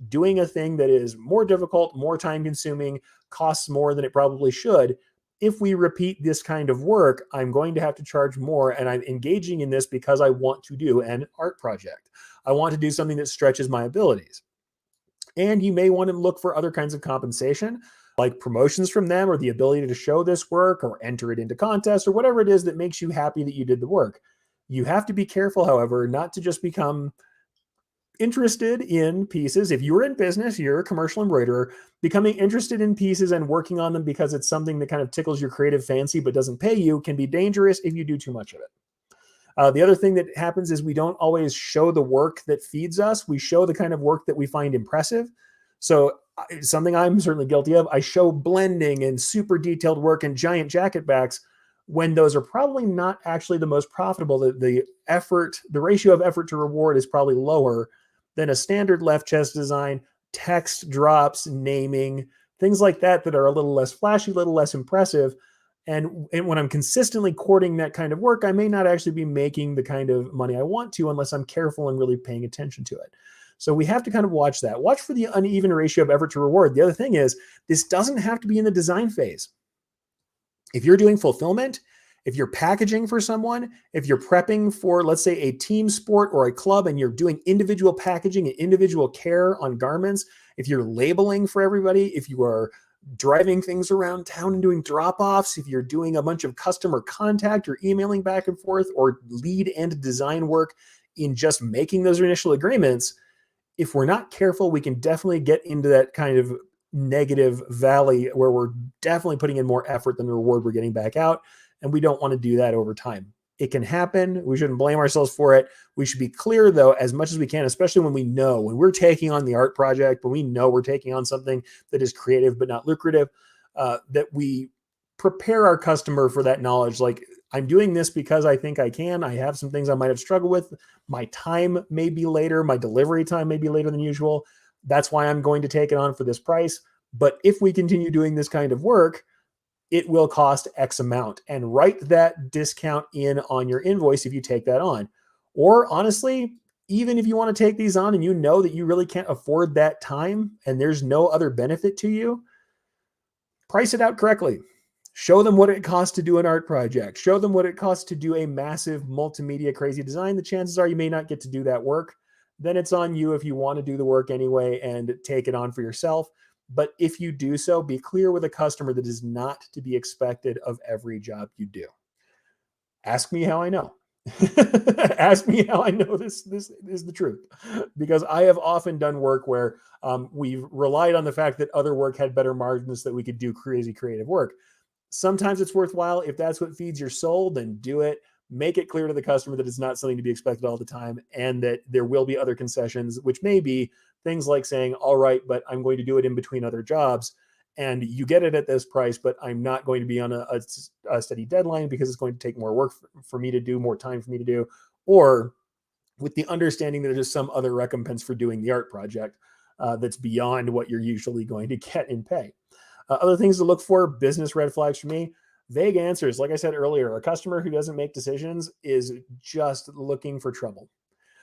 doing a thing that is more difficult, more time consuming, costs more than it probably should. If we repeat this kind of work, I'm going to have to charge more, and I'm engaging in this because I want to do an art project. I want to do something that stretches my abilities. And you may want to look for other kinds of compensation, like promotions from them, or the ability to show this work or enter it into contests, or whatever it is that makes you happy that you did the work. You have to be careful, however, not to just become interested in pieces. If you're in business, you're a commercial embroiderer, becoming interested in pieces and working on them because it's something that kind of tickles your creative fancy but doesn't pay you can be dangerous if you do too much of it. The other thing that happens is we don't always show the work that feeds us. We show the kind of work that we find impressive. So something I'm certainly guilty of, I show blending and super detailed work and giant jacket backs when those are probably not actually the most profitable. The ratio of effort to reward is probably lower than a standard left chest design, text drops, naming, things like that are a little less flashy, a little less impressive. And when I'm consistently courting that kind of work, I may not actually be making the kind of money I want to unless I'm careful and really paying attention to it. So we have to kind of watch that. Watch for the uneven ratio of effort to reward. The other thing is, this doesn't have to be in the design phase. If you're doing fulfillment, if you're packaging for someone, if you're prepping for, let's say, a team sport or a club and you're doing individual packaging and individual care on garments, if you're labeling for everybody, if you are driving things around town and doing drop-offs, if you're doing a bunch of customer contact or emailing back and forth or lead and design work in just making those initial agreements, if we're not careful, we can definitely get into that kind of negative valley where we're definitely putting in more effort than the reward we're getting back out. And we don't want to do that over time. It can happen. We shouldn't blame ourselves for it. We should be clear, though, as much as we can, especially when we're taking on the art project, when we know we're taking on something that is creative but not lucrative. that we prepare our customer for that knowledge. Like, I'm doing this because I think I can. I have some things I might have struggled with. My time may be later. My delivery time may be later than usual. That's why I'm going to take it on for this price. But if we continue doing this kind of work, it will cost X amount, and write that discount in on your invoice if you take that on. Or honestly, even if you want to take these on and you know that you really can't afford that time and there's no other benefit to you, price it out correctly. Show them what it costs to do an art project. Show them what it costs to do a massive multimedia crazy design. The chances are you may not get to do that work. Then it's on you if you want to do the work anyway and take it on for yourself. But if you do so, be clear with a customer that is not to be expected of every job you do. Ask me how I know. Ask me how I know this is the truth, because I have often done work where we've relied on the fact that other work had better margins that we could do crazy creative work. Sometimes it's worthwhile. If that's what feeds your soul, then do it. Make it clear to the customer that it's not something to be expected all the time, and that there will be other concessions, which may be things like saying, all right, but I'm going to do it in between other jobs, and you get it at this price, but I'm not going to be on a steady deadline because it's going to take more work for me to do, more time for me to do, or with the understanding that there's some other recompense for doing the art project that's beyond what you're usually going to get in pay. Other things to look for, business red flags for me, vague answers. Like I said earlier, a customer who doesn't make decisions is just looking for trouble.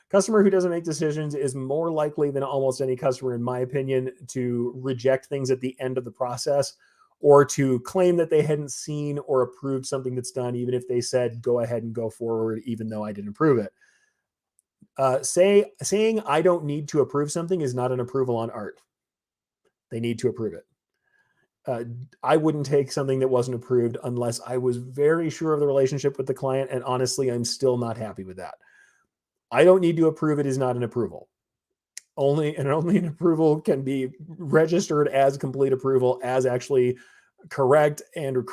Customer who doesn't make decisions is more likely than almost any customer, in my opinion, to reject things at the end of the process, or to claim that they hadn't seen or approved something that's done, even if they said, go ahead and go forward, even though I didn't approve it. Saying I don't need to approve something is not an approval on art. They need to approve it. I wouldn't take something that wasn't approved unless I was very sure of the relationship with the client. And honestly, I'm still not happy with that. I don't need to approve it is not an approval. Only an approval can be registered as complete approval, as actually correct and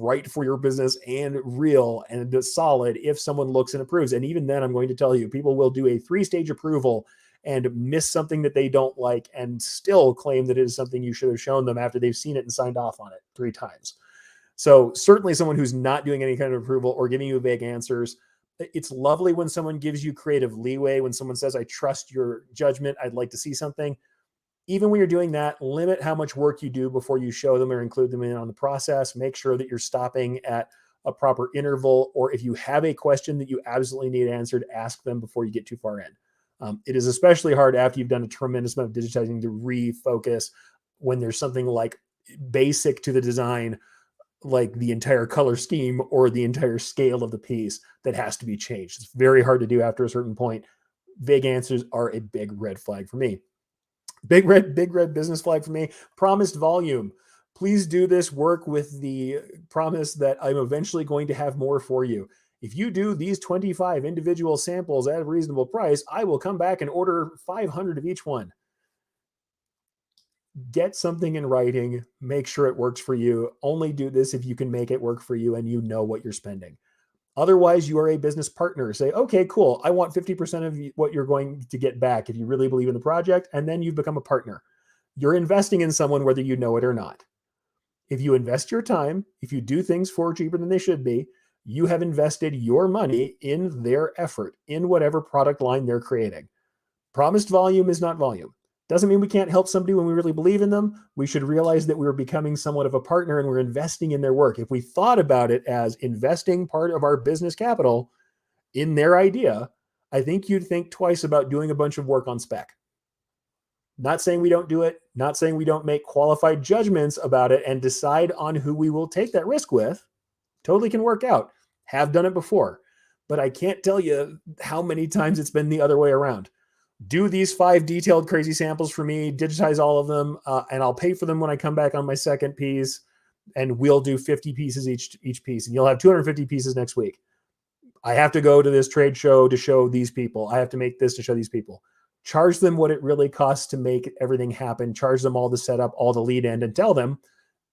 right for your business and real and solid if someone looks and approves. And even then, I'm going to tell you, people will do a 3-stage approval and miss something that they don't like and still claim that it is something you should have shown them after they've seen it and signed off on it 3 times. So certainly someone who's not doing any kind of approval or giving you vague answers. It's lovely when someone gives you creative leeway, when someone says, I trust your judgment, I'd like to see something. Even when you're doing that, limit how much work you do before you show them or include them in on the process. Make sure that you're stopping at a proper interval, or if you have a question that you absolutely need answered, ask them before you get too far in. It is especially hard after you've done a tremendous amount of digitizing to refocus when there's something like basic to the design, like the entire color scheme or the entire scale of the piece, that has to be changed. It's very hard to do after a certain point. Vague answers are a big red flag for me. Big red business flag for me. Promised volume. Please do this work with the promise that I'm eventually going to have more for you. If you do these 25 individual samples at a reasonable price, I will come back and order 500 of each one. Get something in writing. Make sure it works for you. Only do this if you can make it work for you and you know what you're spending. Otherwise, you are a business partner. Say, okay, cool. I want 50% of what you're going to get back if you really believe in the project, and then you've become a partner. You're investing in someone whether you know it or not. If you invest your time, if you do things for cheaper than they should be, you have invested your money in their effort, in whatever product line they're creating. Promised volume is not volume. Doesn't mean we can't help somebody when we really believe in them. We should realize that we're becoming somewhat of a partner and we're investing in their work. If we thought about it as investing part of our business capital in their idea, I think you'd think twice about doing a bunch of work on spec. Not saying we don't do it, not saying we don't make qualified judgments about it and decide on who we will take that risk with. Totally can work out. Have done it before. But I can't tell you how many times it's been the other way around. Do these 5 detailed crazy samples for me, digitize all of them, and I'll pay for them when I come back on my second piece, and we'll do 50 pieces each piece, and you'll have 250 pieces next week. I have to go to this trade show to show these people. I have to make this to show these people. Charge them what it really costs to make everything happen. Charge them all the setup, all the lead end, and tell them,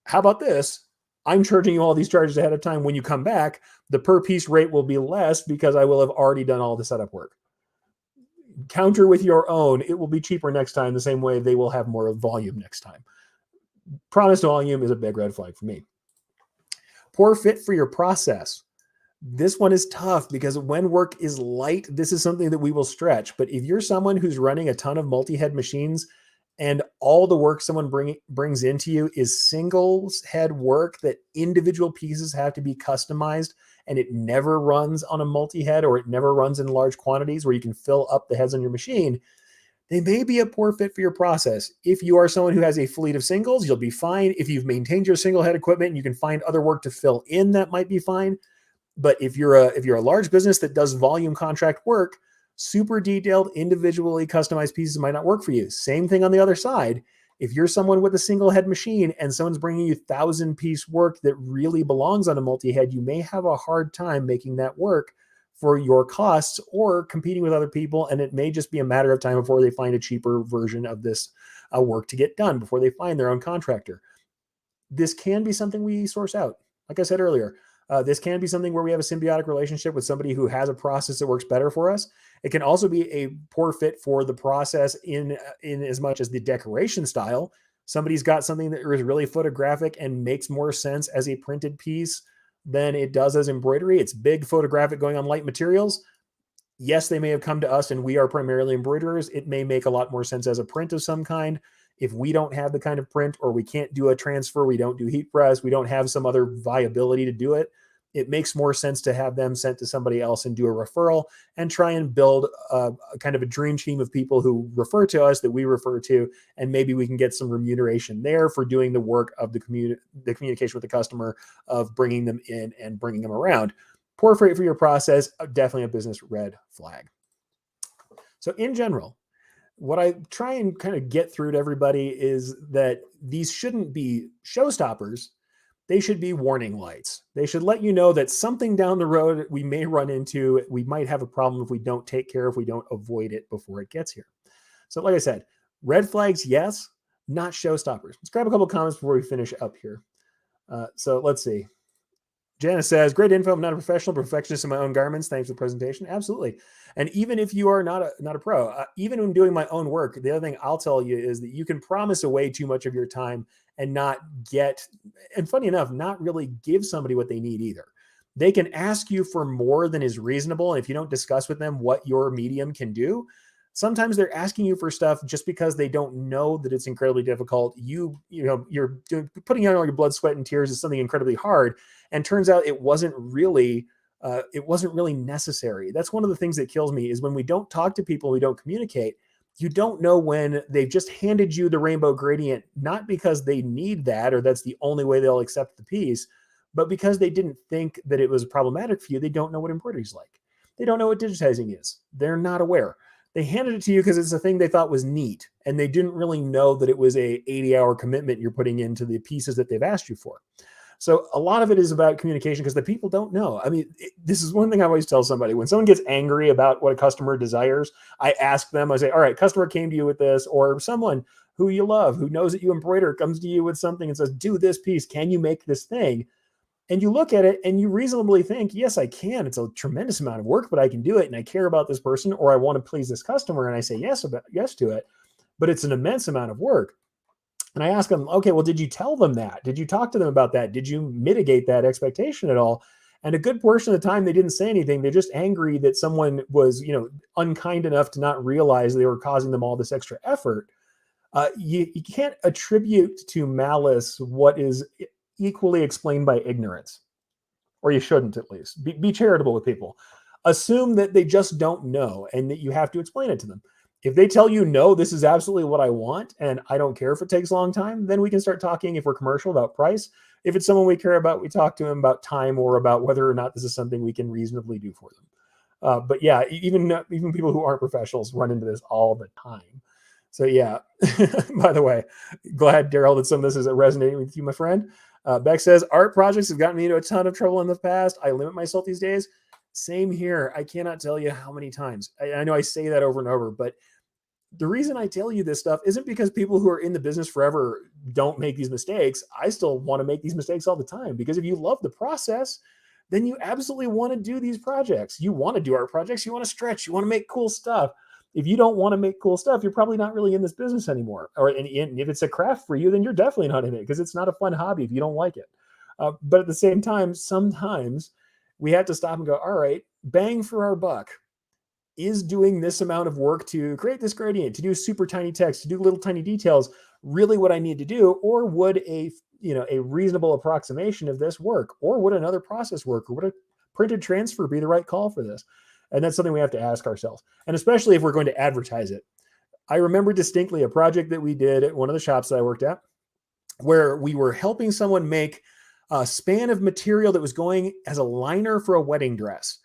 how about this? I'm charging you all these charges ahead of time. When you come back, the per piece rate will be less because I will have already done all the setup work. Counter with your own. It will be cheaper next time, the same way they will have more volume next time. Promised volume is a big red flag for me. Poor fit for your process. This one is tough because when work is light, this is something that we will stretch. But if you're someone who's running a ton of multi-head machines and all the work someone brings into you is single head work that individual pieces have to be customized, and it never runs on a multi-head, or it never runs in large quantities where you can fill up the heads on your machine, they may be a poor fit for your process. If you are someone who has a fleet of singles, you'll be fine. If you've maintained your single head equipment and you can find other work to fill in, that might be fine. But if you're a large business that does volume contract work, super detailed, individually customized pieces might not work for you. Same thing on the other side. If you're someone with a single head machine and someone's bringing you 1,000-piece work that really belongs on a multi-head, you may have a hard time making that work for your costs or competing with other people. And it may just be a matter of time before they find a cheaper version of this work to get done, before they find their own contractor. This can be something we source out. Like I said earlier, this can be something where we have a symbiotic relationship with somebody who has a process that works better for us. It can also be a poor fit for the process in as much as the decoration style. Somebody's got something that is really photographic and makes more sense as a printed piece than it does as embroidery. It's big photographic going on light materials. Yes, they may have come to us and we are primarily embroiderers. It may make a lot more sense as a print of some kind. If we don't have the kind of print, or we can't do a transfer, we don't do heat press, we don't have some other viability to do it, it makes more sense to have them sent to somebody else and do a referral and try and build a kind of a dream team of people who refer to us, that we refer to, and maybe we can get some remuneration there for doing the work of the communication with the customer, of bringing them in and bringing them around. Poor fit for your process, definitely a business red flag. So in general, what I try and kind of get through to everybody is that these shouldn't be showstoppers. They should be warning lights. They should let you know that something down the road we may run into, we might have a problem if we don't take care, if we don't avoid it before it gets here. So like I said, red flags, yes, not showstoppers. Let's grab a couple of comments before we finish up here. So let's see. Janice says, great info. I'm not a professional, perfectionist in my own garments. Thanks for the presentation. Absolutely. And even if you are not a pro, even when doing my own work, the other thing I'll tell you is that you can promise away too much of your time and not get, and funny enough, not really give somebody what they need either. They can ask you for more than is reasonable. And if you don't discuss with them what your medium can do, sometimes they're asking you for stuff just because they don't know that it's incredibly difficult. You're putting out all your blood, sweat, and tears is something incredibly hard. And turns out it wasn't really necessary. That's one of the things that kills me, is when we don't talk to people, we don't communicate. You don't know when they've just handed you the rainbow gradient, not because they need that or that's the only way they'll accept the piece, but because they didn't think that it was problematic for you. They don't know what embroidery is like. They don't know what digitizing is. They're not aware. They handed it to you because it's a thing they thought was neat, and they didn't really know that it was a 80-hour commitment you're putting into the pieces that they've asked you for. So a lot of it is about communication, because the people don't know. I mean, this is one thing I always tell somebody. When someone gets angry about what a customer desires, I ask them, I say, all right, customer came to you with this, or someone who you love, who knows that you embroider, comes to you with something and says, do this piece. Can you make this thing? And you look at it and you reasonably think, yes, I can. It's a tremendous amount of work, but I can do it. And I care about this person, or I want to please this customer. And I say yes to it, but it's an immense amount of work. And I ask them, okay, well, did you tell them that? Did you talk to them about that? Did you mitigate that expectation at all? And a good portion of the time, they didn't say anything. They're just angry that someone was, unkind enough to not realize they were causing them all this extra effort. You can't attribute to malice what is equally explained by ignorance, or you shouldn't, at least. Be charitable with people. Assume that they just don't know and that you have to explain it to them. If they tell you, no, this is absolutely what I want, and I don't care if it takes a long time, then we can start talking, if we're commercial, about price. If it's someone we care about, we talk to them about time, or about whether or not this is something we can reasonably do for them. But yeah, even people who aren't professionals run into this all the time. So yeah, by the way, glad, Daryl, that some of this is resonating with you, my friend. Beck says, art projects have gotten me into a ton of trouble in the past. I limit myself these days. Same here. I cannot tell you how many times. I know I say that over and over, but the reason I tell you this stuff isn't because people who are in the business forever don't make these mistakes. I still want to make these mistakes all the time, because if you love the process, then you absolutely want to do these projects. You want to do art projects. You want to stretch. You want to make cool stuff. If you don't want to make cool stuff, you're probably not really in this business anymore. And if it's a craft for you, then you're definitely not in it, because it's not a fun hobby if you don't like it. But at the same time, sometimes we have to stop and go, all right, bang for our buck. Is doing this amount of work to create this gradient, to do super tiny text, to do little tiny details, really what I need to do? Or would a reasonable approximation of this work? Or would another process work? Or would a printed transfer be the right call for this? And that's something we have to ask ourselves. And especially if we're going to advertise it. I remember distinctly a project that we did at one of the shops that I worked at, where we were helping someone make a span of material that was going as a liner for a wedding dress.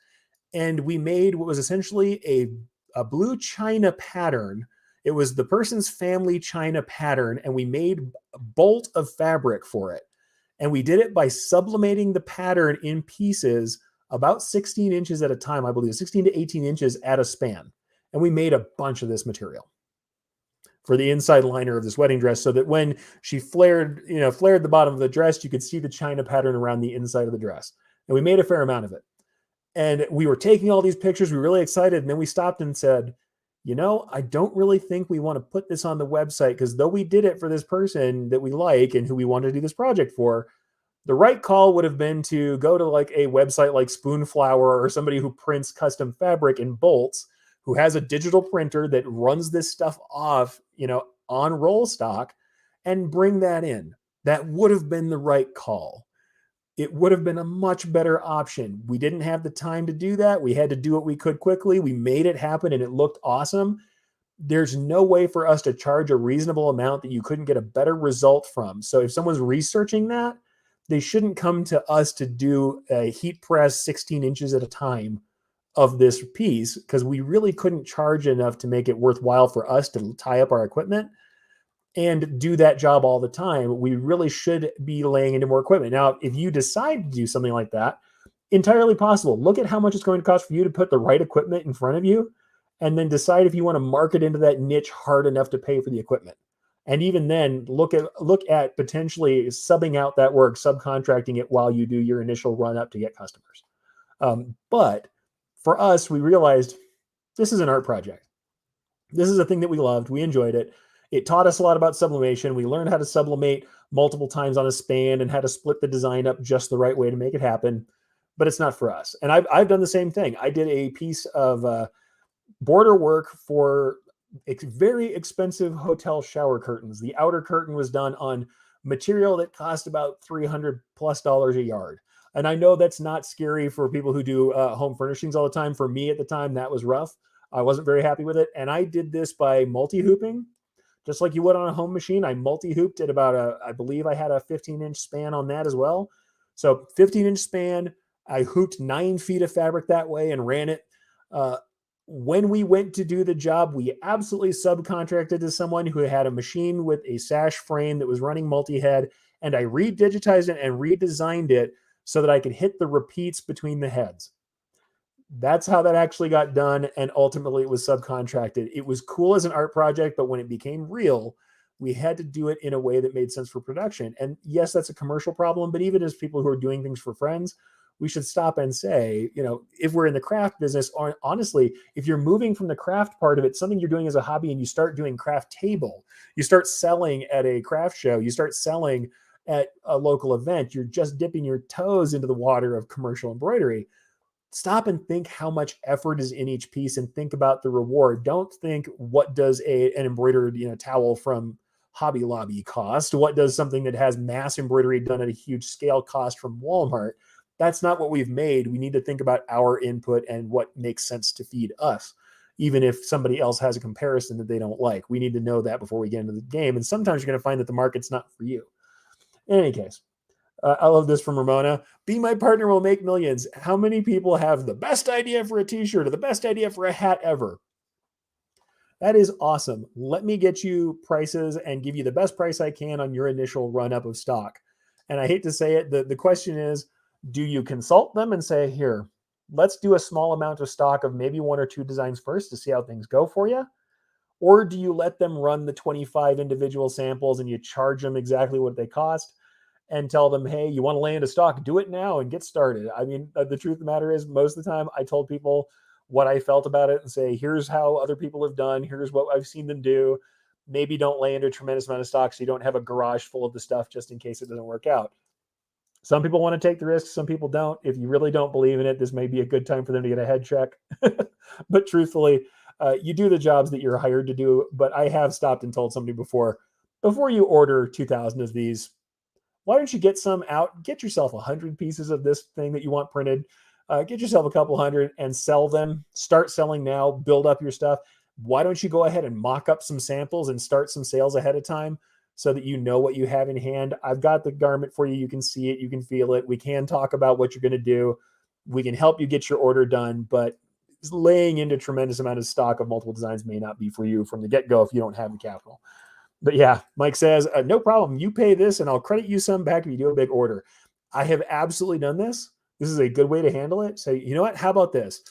And we made what was essentially a blue china pattern. It was the person's family china pattern, and we made a bolt of fabric for it. And we did it by sublimating the pattern in pieces about 16 inches at a time, I believe, 16 to 18 inches at a span. And we made a bunch of this material for the inside liner of this wedding dress, so that when she flared the bottom of the dress, you could see the china pattern around the inside of the dress. And we made a fair amount of it. And we were taking all these pictures. We were really excited. And then we stopped and said, I don't really think we want to put this on the website, because though we did it for this person that we like and who we wanted to do this project for, the right call would have been to go to like a website like Spoonflower, or somebody who prints custom fabric in bolts, who has a digital printer that runs this stuff off, on roll stock, and bring that in. That would have been the right call. It would have been a much better option. We didn't have the time to do that. We had to do what we could quickly. We made it happen and it looked awesome. There's no way for us to charge a reasonable amount that you couldn't get a better result from. So if someone's researching that, they shouldn't come to us to do a heat press 16 inches at a time of this piece, because we really couldn't charge enough to make it worthwhile for us to tie up our equipment and do that job all the time. We really should be laying into more equipment. Now, if you decide to do something like that, entirely possible. Look at how much it's going to cost for you to put the right equipment in front of you, and then decide if you want to market into that niche hard enough to pay for the equipment. And even then, look at potentially subbing out that work, subcontracting it while you do your initial run up to get customers. But for us, we realized this is an art project. This is a thing that we loved. We enjoyed it. It taught us a lot about sublimation. We learned how to sublimate multiple times on a span and how to split the design up just the right way to make it happen. But it's not for us. And I've done the same thing. I did a piece of border work for very expensive hotel shower curtains. The outer curtain was done on material that cost about $300+ a yard. And I know that's not scary for people who do home furnishings all the time. For me at the time, that was rough. I wasn't very happy with it. And I did this by multi-hooping. Just like you would on a home machine. I multi-hooped at about I believe I had a 15-inch span on that as well. So 15-inch span, I hooped 9 feet of fabric that way and ran it. When we went to do the job, we absolutely subcontracted to someone who had a machine with a sash frame that was running multi-head, and I redigitized it and redesigned it so that I could hit the repeats between the heads. That's how that actually got done, and ultimately it was subcontracted. It was cool as an art project, but when it became real, we had to do it in a way that made sense for production. And yes, that's a commercial problem, but even as people who are doing things for friends, we should stop and say, if we're in the craft business, or honestly, if you're moving from the craft part of it, something you're doing as a hobby, and you start doing craft table, you start selling at a craft show, you start selling at a local event, you're just dipping your toes into the water of commercial embroidery. Stop and think how much effort is in each piece, and think about the reward. Don't think, what does an embroidered towel from Hobby Lobby cost? What does something that has mass embroidery done at a huge scale cost from Walmart? That's not what we've made. We need to think about our input and what makes sense to feed us, even if somebody else has a comparison that they don't like. We need to know that before we get into the game. And sometimes you're going to find that the market's not for you. In any case, I love this from Ramona. Be my partner, will make millions. How many people have the best idea for a t-shirt or the best idea for a hat ever? That is awesome. Let me get you prices and give you the best price I can on your initial run up of stock. And I hate to say it, the question is, do you consult them and say, here, let's do a small amount of stock of maybe 1 or 2 designs first to see how things go for you? Or do you let them run the 25 individual samples and you charge them exactly what they cost and tell them, hey, you want to lay into stock, do it now and get started? I mean, the truth of the matter is, most of the time I told people, what I felt about it and say, here's how other people have done. Here's what I've seen them do. Maybe don't lay into a tremendous amount of stock so you don't have a garage full of the stuff just in case it doesn't work out. Some people want to take the risk. Some people don't. If you really don't believe in it, this may be a good time for them to get a head check. But truthfully, you do the jobs that you're hired to do. But I have stopped and told somebody before you order 2,000 of these, why don't you get some out? Get yourself 100 pieces of this thing that you want printed. Get yourself a couple hundred and sell them. Start selling now. Build up your stuff. Why don't you go ahead and mock up some samples and start some sales ahead of time so that you know what you have in hand? I've got the garment for you. You can see it. You can feel it. We can talk about what you're going to do. We can help you get your order done, but laying into a tremendous amount of stock of multiple designs may not be for you from the get-go if you don't have the capital. But yeah, Mike says, no problem. You pay this and I'll credit you some back if you do a big order. I have absolutely done this. This is a good way to handle it. Say, you know what? How about this?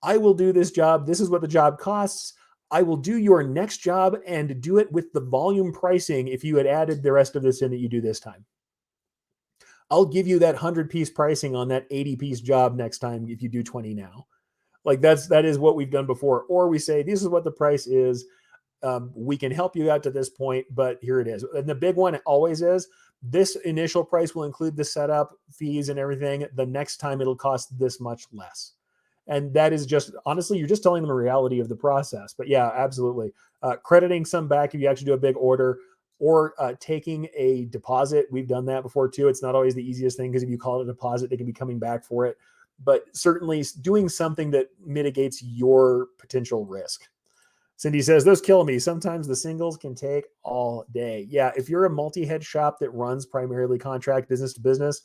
I will do this job. This is what the job costs. I will do your next job and do it with the volume pricing if you had added the rest of this in that you do this time. I'll give you that 100-piece pricing on that 80-piece job next time if you do 20 now. Like that is what we've done before. Or we say, this is what the price is. We can help you out to this point, but here it is. And the big one always is, this initial price will include the setup fees and everything. The next time it'll cost this much less. And that is just, honestly, you're just telling them a reality of the process. But yeah, absolutely. Crediting some back if you actually do a big order, or taking a deposit. We've done that before too. It's not always the easiest thing because if you call it a deposit, they can be coming back for it. But certainly doing something that mitigates your potential risk. Cindy says, those kill me. Sometimes the singles can take all day. Yeah, if you're a multi-head shop that runs primarily contract business to business,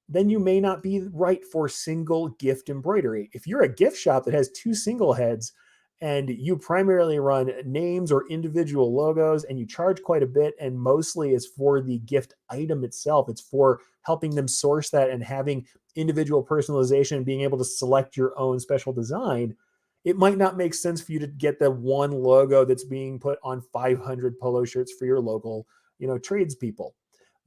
then you may not be right for single gift embroidery. If you're a gift shop that has 2 single heads and you primarily run names or individual logos and you charge quite a bit, and mostly it's for the gift item itself, it's for helping them source that and having individual personalization and being able to select your own special design, it might not make sense for you to get the one logo that's being put on 500 polo shirts for your local, tradespeople.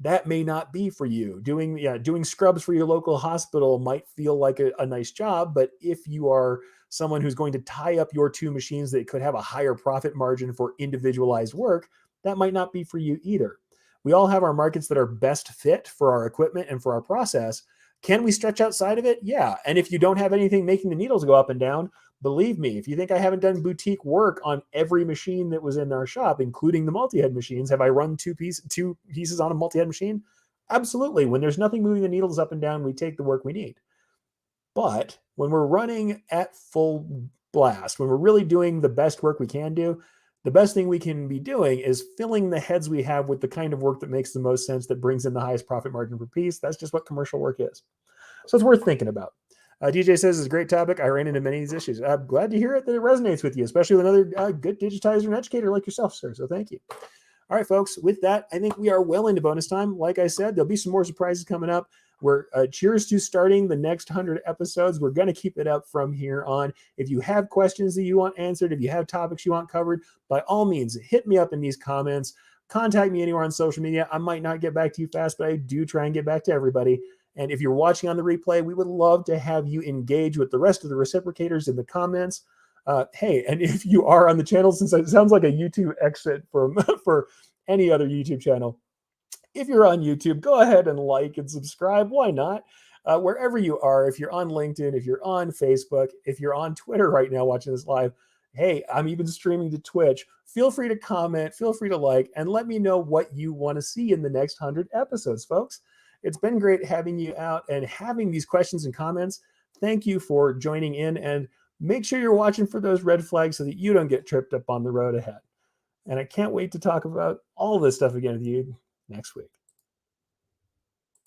That may not be for you. Doing scrubs for your local hospital might feel like a nice job, but if you are someone who's going to tie up your 2 machines that could have a higher profit margin for individualized work, that might not be for you either. We all have our markets that are best fit for our equipment and for our process. Can we stretch outside of it? Yeah. And if you don't have anything making the needles go up and down, believe me, if you think I haven't done boutique work on every machine that was in our shop, including the multi-head machines, have I run two pieces on a multi-head machine? Absolutely. When there's nothing moving the needles up and down, we take the work we need. But when we're running at full blast, when we're really doing the best work we can do, the best thing we can be doing is filling the heads we have with the kind of work that makes the most sense, that brings in the highest profit margin per piece. That's just what commercial work is. So it's worth thinking about. DJ says it's a great topic. I ran into many of these issues. I'm glad to hear it, that it resonates with you, especially with another good digitizer and educator like yourself, sir. So thank you. All right, folks, with that, I think we are well into bonus time. Like I said, there'll be some more surprises coming up. We're cheers to starting the next 100 episodes. We're going to keep it up from here on. If you have questions that you want answered, if you have topics you want covered, by all means, hit me up in these comments. Contact me anywhere on social media. I might not get back to you fast, but I do try and get back to everybody. And if you're watching on the replay, we would love to have you engage with the rest of the reciprocators in the comments. Hey, and if you are on the channel, since it sounds like a YouTube exit from for any other YouTube channel, if you're on YouTube, go ahead and like and subscribe. Why not? Wherever you are, if you're on LinkedIn, if you're on Facebook, if you're on Twitter right now watching this live, hey, I'm even streaming to Twitch. Feel free to comment, feel free to like, and let me know what you want to see in the next 100 episodes, folks. It's been great having you out and having these questions and comments. Thank you for joining in, and make sure you're watching for those red flags so that you don't get tripped up on the road ahead. And I can't wait to talk about all this stuff again with you next week.